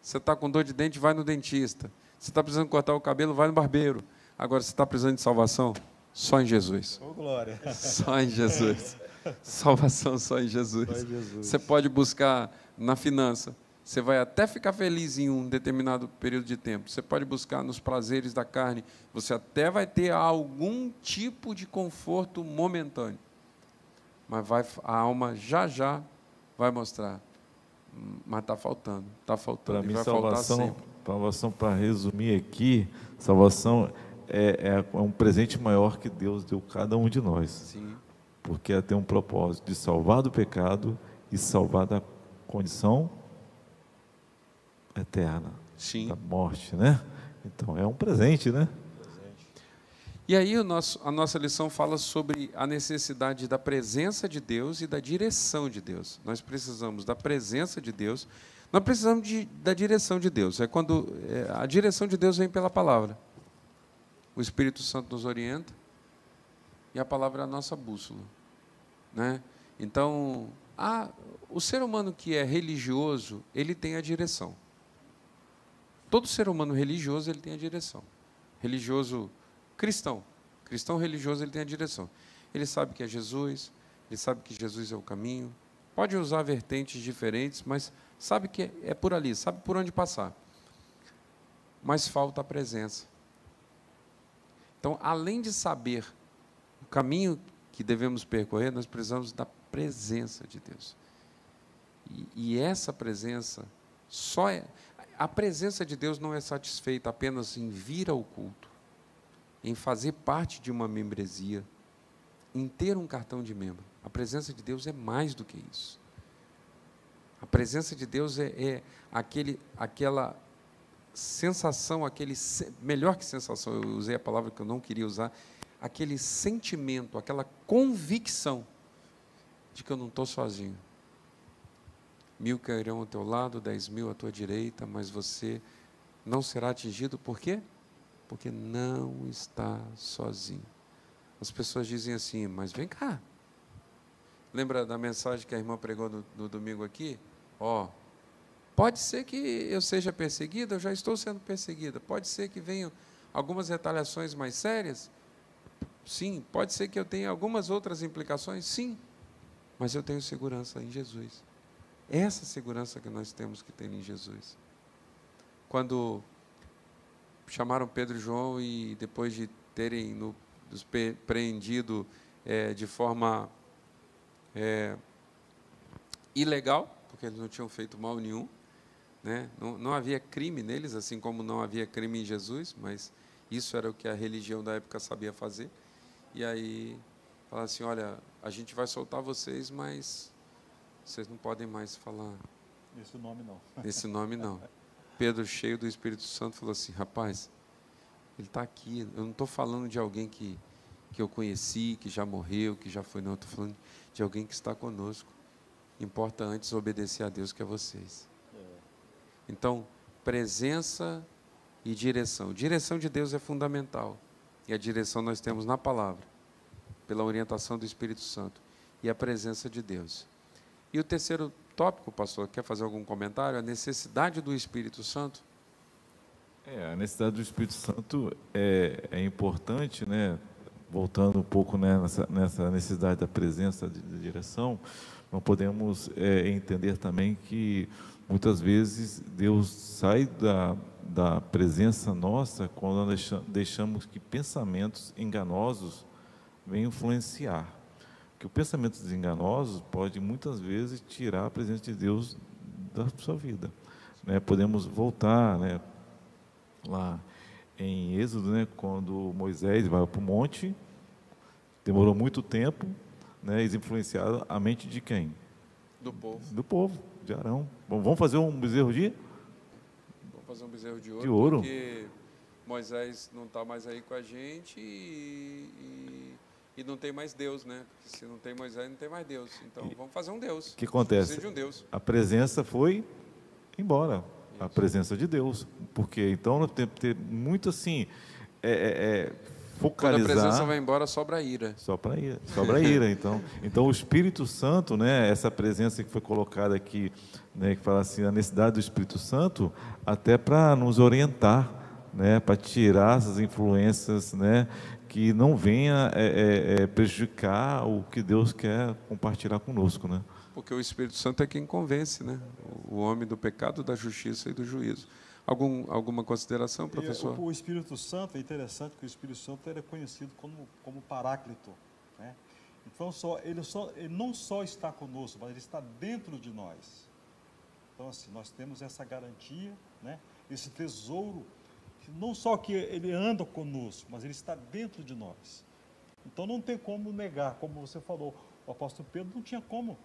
Você está com dor de dente, vai no dentista. Você está precisando cortar o cabelo, vai no barbeiro. Agora, você está precisando de salvação? Só em Jesus. Oh, glória. Só em Jesus. Salvação só em Jesus. Só em Jesus. Você pode buscar na finança. Você vai até ficar feliz em um determinado período de tempo. Você pode buscar nos prazeres da carne. Você até vai ter algum tipo de conforto momentâneo. Mas a alma já vai mostrar. Mas está faltando. Está faltando. Para mim, vai faltar sempre. Salvação, para resumir aqui, salvação é um presente maior que Deus deu a cada um de nós. Sim. Porque ela tem um propósito de salvar do pecado e salvar da condição eterna, Sim. da morte, né? Então, é um presente, né? E aí a nossa lição fala sobre a necessidade da presença de Deus e da direção de Deus. Nós precisamos da presença de Deus, nós precisamos da direção de Deus. É quando a direção de Deus vem pela palavra. O Espírito Santo nos orienta e a palavra é a nossa bússola, né? Então, o ser humano que é religioso, ele tem a direção. Todo ser humano religioso, ele tem a direção. Religioso cristão religioso, ele tem a direção. Ele sabe que é Jesus, ele sabe que Jesus é o caminho, pode usar vertentes diferentes, mas sabe que é por ali, sabe por onde passar. Mas falta a presença. Então, além de saber o caminho que devemos percorrer, nós precisamos da presença de Deus. E essa presença, a presença de Deus não é satisfeita apenas em vir ao culto, em fazer parte de uma membresia, em ter um cartão de membro. A presença de Deus é mais do que isso. A presença de Deus é aquela sensação, melhor que sensação, eu usei a palavra que eu não queria usar, aquele sentimento, aquela convicção de que eu não estou sozinho. 1000 cairão ao teu lado, 10.000 à tua direita, mas você não será atingido, por quê? Porque não está sozinho. As pessoas dizem assim, mas vem cá. Lembra da mensagem que a irmã pregou no domingo aqui? Pode ser que eu seja perseguida, eu já estou sendo perseguida. Pode ser que venham algumas retaliações mais sérias? Sim. Pode ser que eu tenha algumas outras implicações? Sim. Mas eu tenho segurança em Jesus. Essa segurança que nós temos que ter em Jesus. Quando chamaram Pedro e João e depois de terem nos preendido de forma ilegal, porque eles não tinham feito mal nenhum, né? Não havia crime neles, assim como não havia crime em Jesus, mas isso era o que a religião da época sabia fazer. E aí falaram assim, olha, a gente vai soltar vocês, mas vocês não podem mais falar esse nome não. Esse nome não. Pedro, cheio do Espírito Santo, falou assim, rapaz, ele está aqui, eu não estou falando de alguém que eu conheci, que já morreu, que já foi, não, eu estou falando de alguém que está conosco. Importa antes obedecer a Deus que a vocês. Então, presença e direção. Direção de Deus é fundamental. E a direção nós temos na palavra, pela orientação do Espírito Santo. E a presença de Deus. E o terceiro tópico, pastor, quer fazer algum comentário? A necessidade do Espírito Santo? A necessidade do Espírito Santo é importante, né? voltando um pouco, né, nessa necessidade da presença de direção, não podemos entender também que muitas vezes Deus sai da presença nossa quando nós deixamos que pensamentos enganosos venham influenciar. Que os pensamentos enganosos podem muitas vezes tirar a presença de Deus da sua vida, né? Podemos voltar, né, lá em Êxodo, né, quando Moisés vai para o monte, demorou muito tempo, né, eles influenciaram a mente de quem? Do povo. Do povo, de Arão. Bom, vamos fazer um bezerro Vamos fazer um bezerro de ouro, porque Moisés não está mais aí com a gente e não tem mais Deus, né? Porque se não tem Moisés, não tem mais Deus. Então, vamos fazer um Deus. O que acontece? Precisa de um Deus. A presença foi embora. Isso. A presença de Deus. Porque então nós temos que ter muito assim, focalizar. Quando a presença vai embora, sobra a ira. Sobra a ira. Então o Espírito Santo, né, essa presença que foi colocada aqui, né, que fala assim, a necessidade do Espírito Santo, até para nos orientar, né, para tirar essas influências, né, que não venha prejudicar o que Deus quer compartilhar conosco, né? Porque o Espírito Santo é quem convence, né, o homem do pecado, da justiça e do juízo. Alguma consideração, professor? O Espírito Santo, é interessante que o Espírito Santo é conhecido como Paráclito, né? Então, ele não só está conosco, mas ele está dentro de nós. Então, assim, nós temos essa garantia, né? Esse tesouro, que não só que ele anda conosco, mas ele está dentro de nós. Então, não tem como negar, como você falou, o apóstolo Pedro não tinha como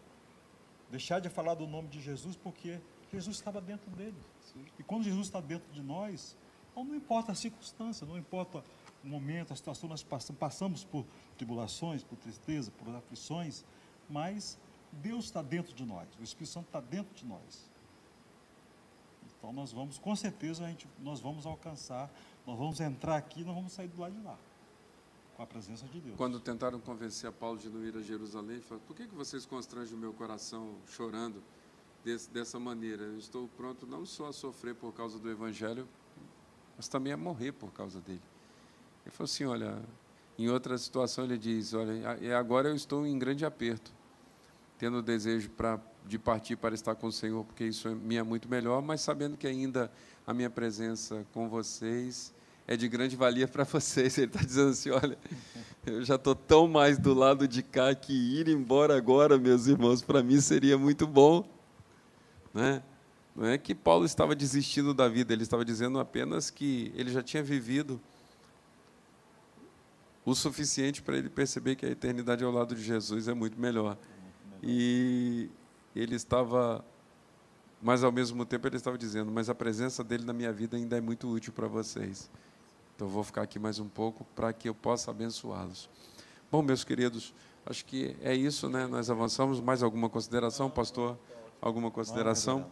deixar de falar do nome de Jesus, porque Jesus estava dentro dele. Sim. E quando Jesus está dentro de nós, então não importa a circunstância, não importa o momento, a situação, nós passamos por tribulações, por tristeza, por aflições, mas Deus está dentro de nós, o Espírito Santo está dentro de nós. Então nós vamos, com certeza, nós vamos alcançar, nós vamos entrar aqui e nós vamos sair do lado de lá, com a presença de Deus. Quando tentaram convencer a Paulo de não ir a Jerusalém, falaram, por que vocês constrangem o meu coração chorando dessa maneira? Eu estou pronto não só a sofrer por causa do Evangelho, mas também a morrer por causa dele. Ele falou assim, olha, em outra situação ele diz, olha, agora eu estou em grande aperto, tendo o desejo de partir para estar com o Senhor, porque isso me é muito melhor, mas sabendo que ainda a minha presença com vocês é de grande valia para vocês. Ele está dizendo assim, olha, eu já estou tão mais do lado de cá que ir embora agora, meus irmãos, para mim seria muito bom. Né? Não é que Paulo estava desistindo da vida, ele estava dizendo apenas que ele já tinha vivido o suficiente para ele perceber que a eternidade ao lado de Jesus é muito melhor. E ele estava, mas ao mesmo tempo ele estava dizendo, mas a presença dele na minha vida ainda é muito útil para vocês. Então eu vou ficar aqui mais um pouco para que eu possa abençoá-los. Bom, meus queridos, acho que é isso, né? Nós avançamos. Mais alguma consideração, pastor? Alguma consideração?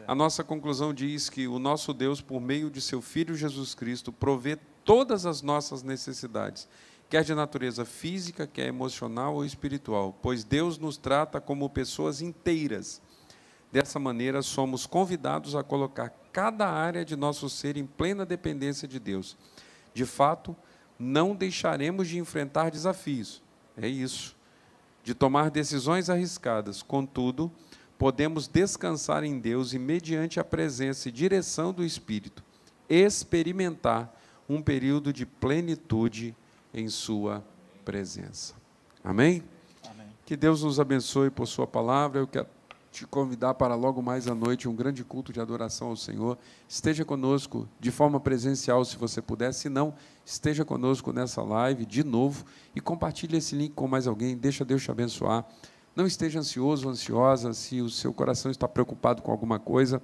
A nossa conclusão diz que o nosso Deus, por meio de seu Filho Jesus Cristo, provê todas as nossas necessidades, quer de natureza física, quer emocional ou espiritual, pois Deus nos trata como pessoas inteiras. Dessa maneira, somos convidados a colocar cada área de nosso ser em plena dependência de Deus. De fato, não deixaremos de enfrentar desafios, é isso, de tomar decisões arriscadas. Contudo, podemos descansar em Deus e, mediante a presença e direção do Espírito, experimentar um período de plenitude em sua presença. Amém? Amém. Que Deus nos abençoe por sua palavra. Eu quero te convidar para logo mais à noite um grande culto de adoração ao Senhor. Esteja conosco de forma presencial, se você puder. Se não, esteja conosco nessa live de novo e compartilhe esse link com mais alguém. Deixa Deus te abençoar. Não esteja ansioso ou ansiosa se o seu coração está preocupado com alguma coisa.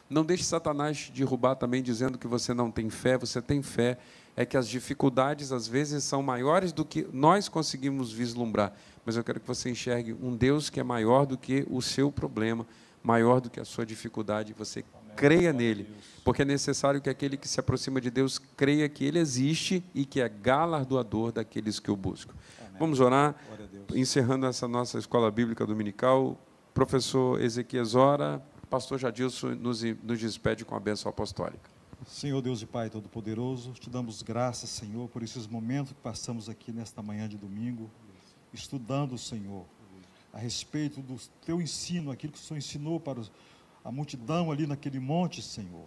Não deixe Satanás te derrubar também dizendo que você não tem fé. Você tem fé. É que as dificuldades, às vezes, são maiores do que nós conseguimos vislumbrar. Mas eu quero que você enxergue um Deus que é maior do que o seu problema, maior do que a sua dificuldade. Você creia nele, porque é necessário que aquele que se aproxima de Deus creia que ele existe e que é galardoador daqueles que o buscam. Amém. Vamos orar, encerrando essa nossa escola bíblica dominical. Professor Ezequias ora, pastor Jadilson nos despede com a bênção apostólica. Senhor Deus e Pai Todo-Poderoso, te damos graças, Senhor, por esses momentos que passamos aqui nesta manhã de domingo, estudando, Senhor, a respeito do teu ensino, aquilo que o Senhor ensinou para a multidão ali naquele monte, Senhor,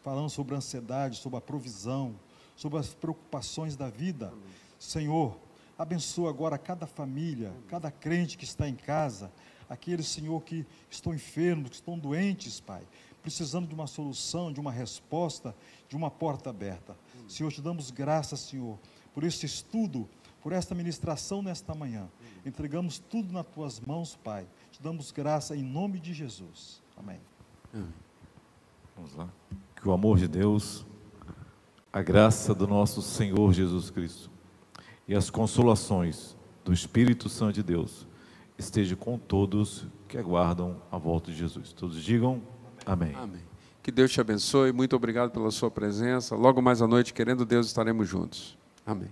falando sobre a ansiedade, sobre a provisão, sobre as preocupações da vida. Senhor, abençoa agora cada família, cada crente que está em casa, aqueles, Senhor, que estão enfermos, que estão doentes, Pai, precisando de uma solução, de uma resposta, de uma porta aberta. Senhor, te damos graças, Senhor, por esse estudo, por esta ministração nesta manhã. Entregamos tudo nas tuas mãos, Pai. Te damos graça em nome de Jesus. Amém. Vamos lá. Que o amor de Deus, a graça do nosso Senhor Jesus Cristo e as consolações do Espírito Santo de Deus esteja com todos que aguardam a volta de Jesus. Todos digam amém. Amém. Que Deus te abençoe. Muito obrigado pela sua presença. Logo mais à noite, querendo Deus, estaremos juntos. Amém.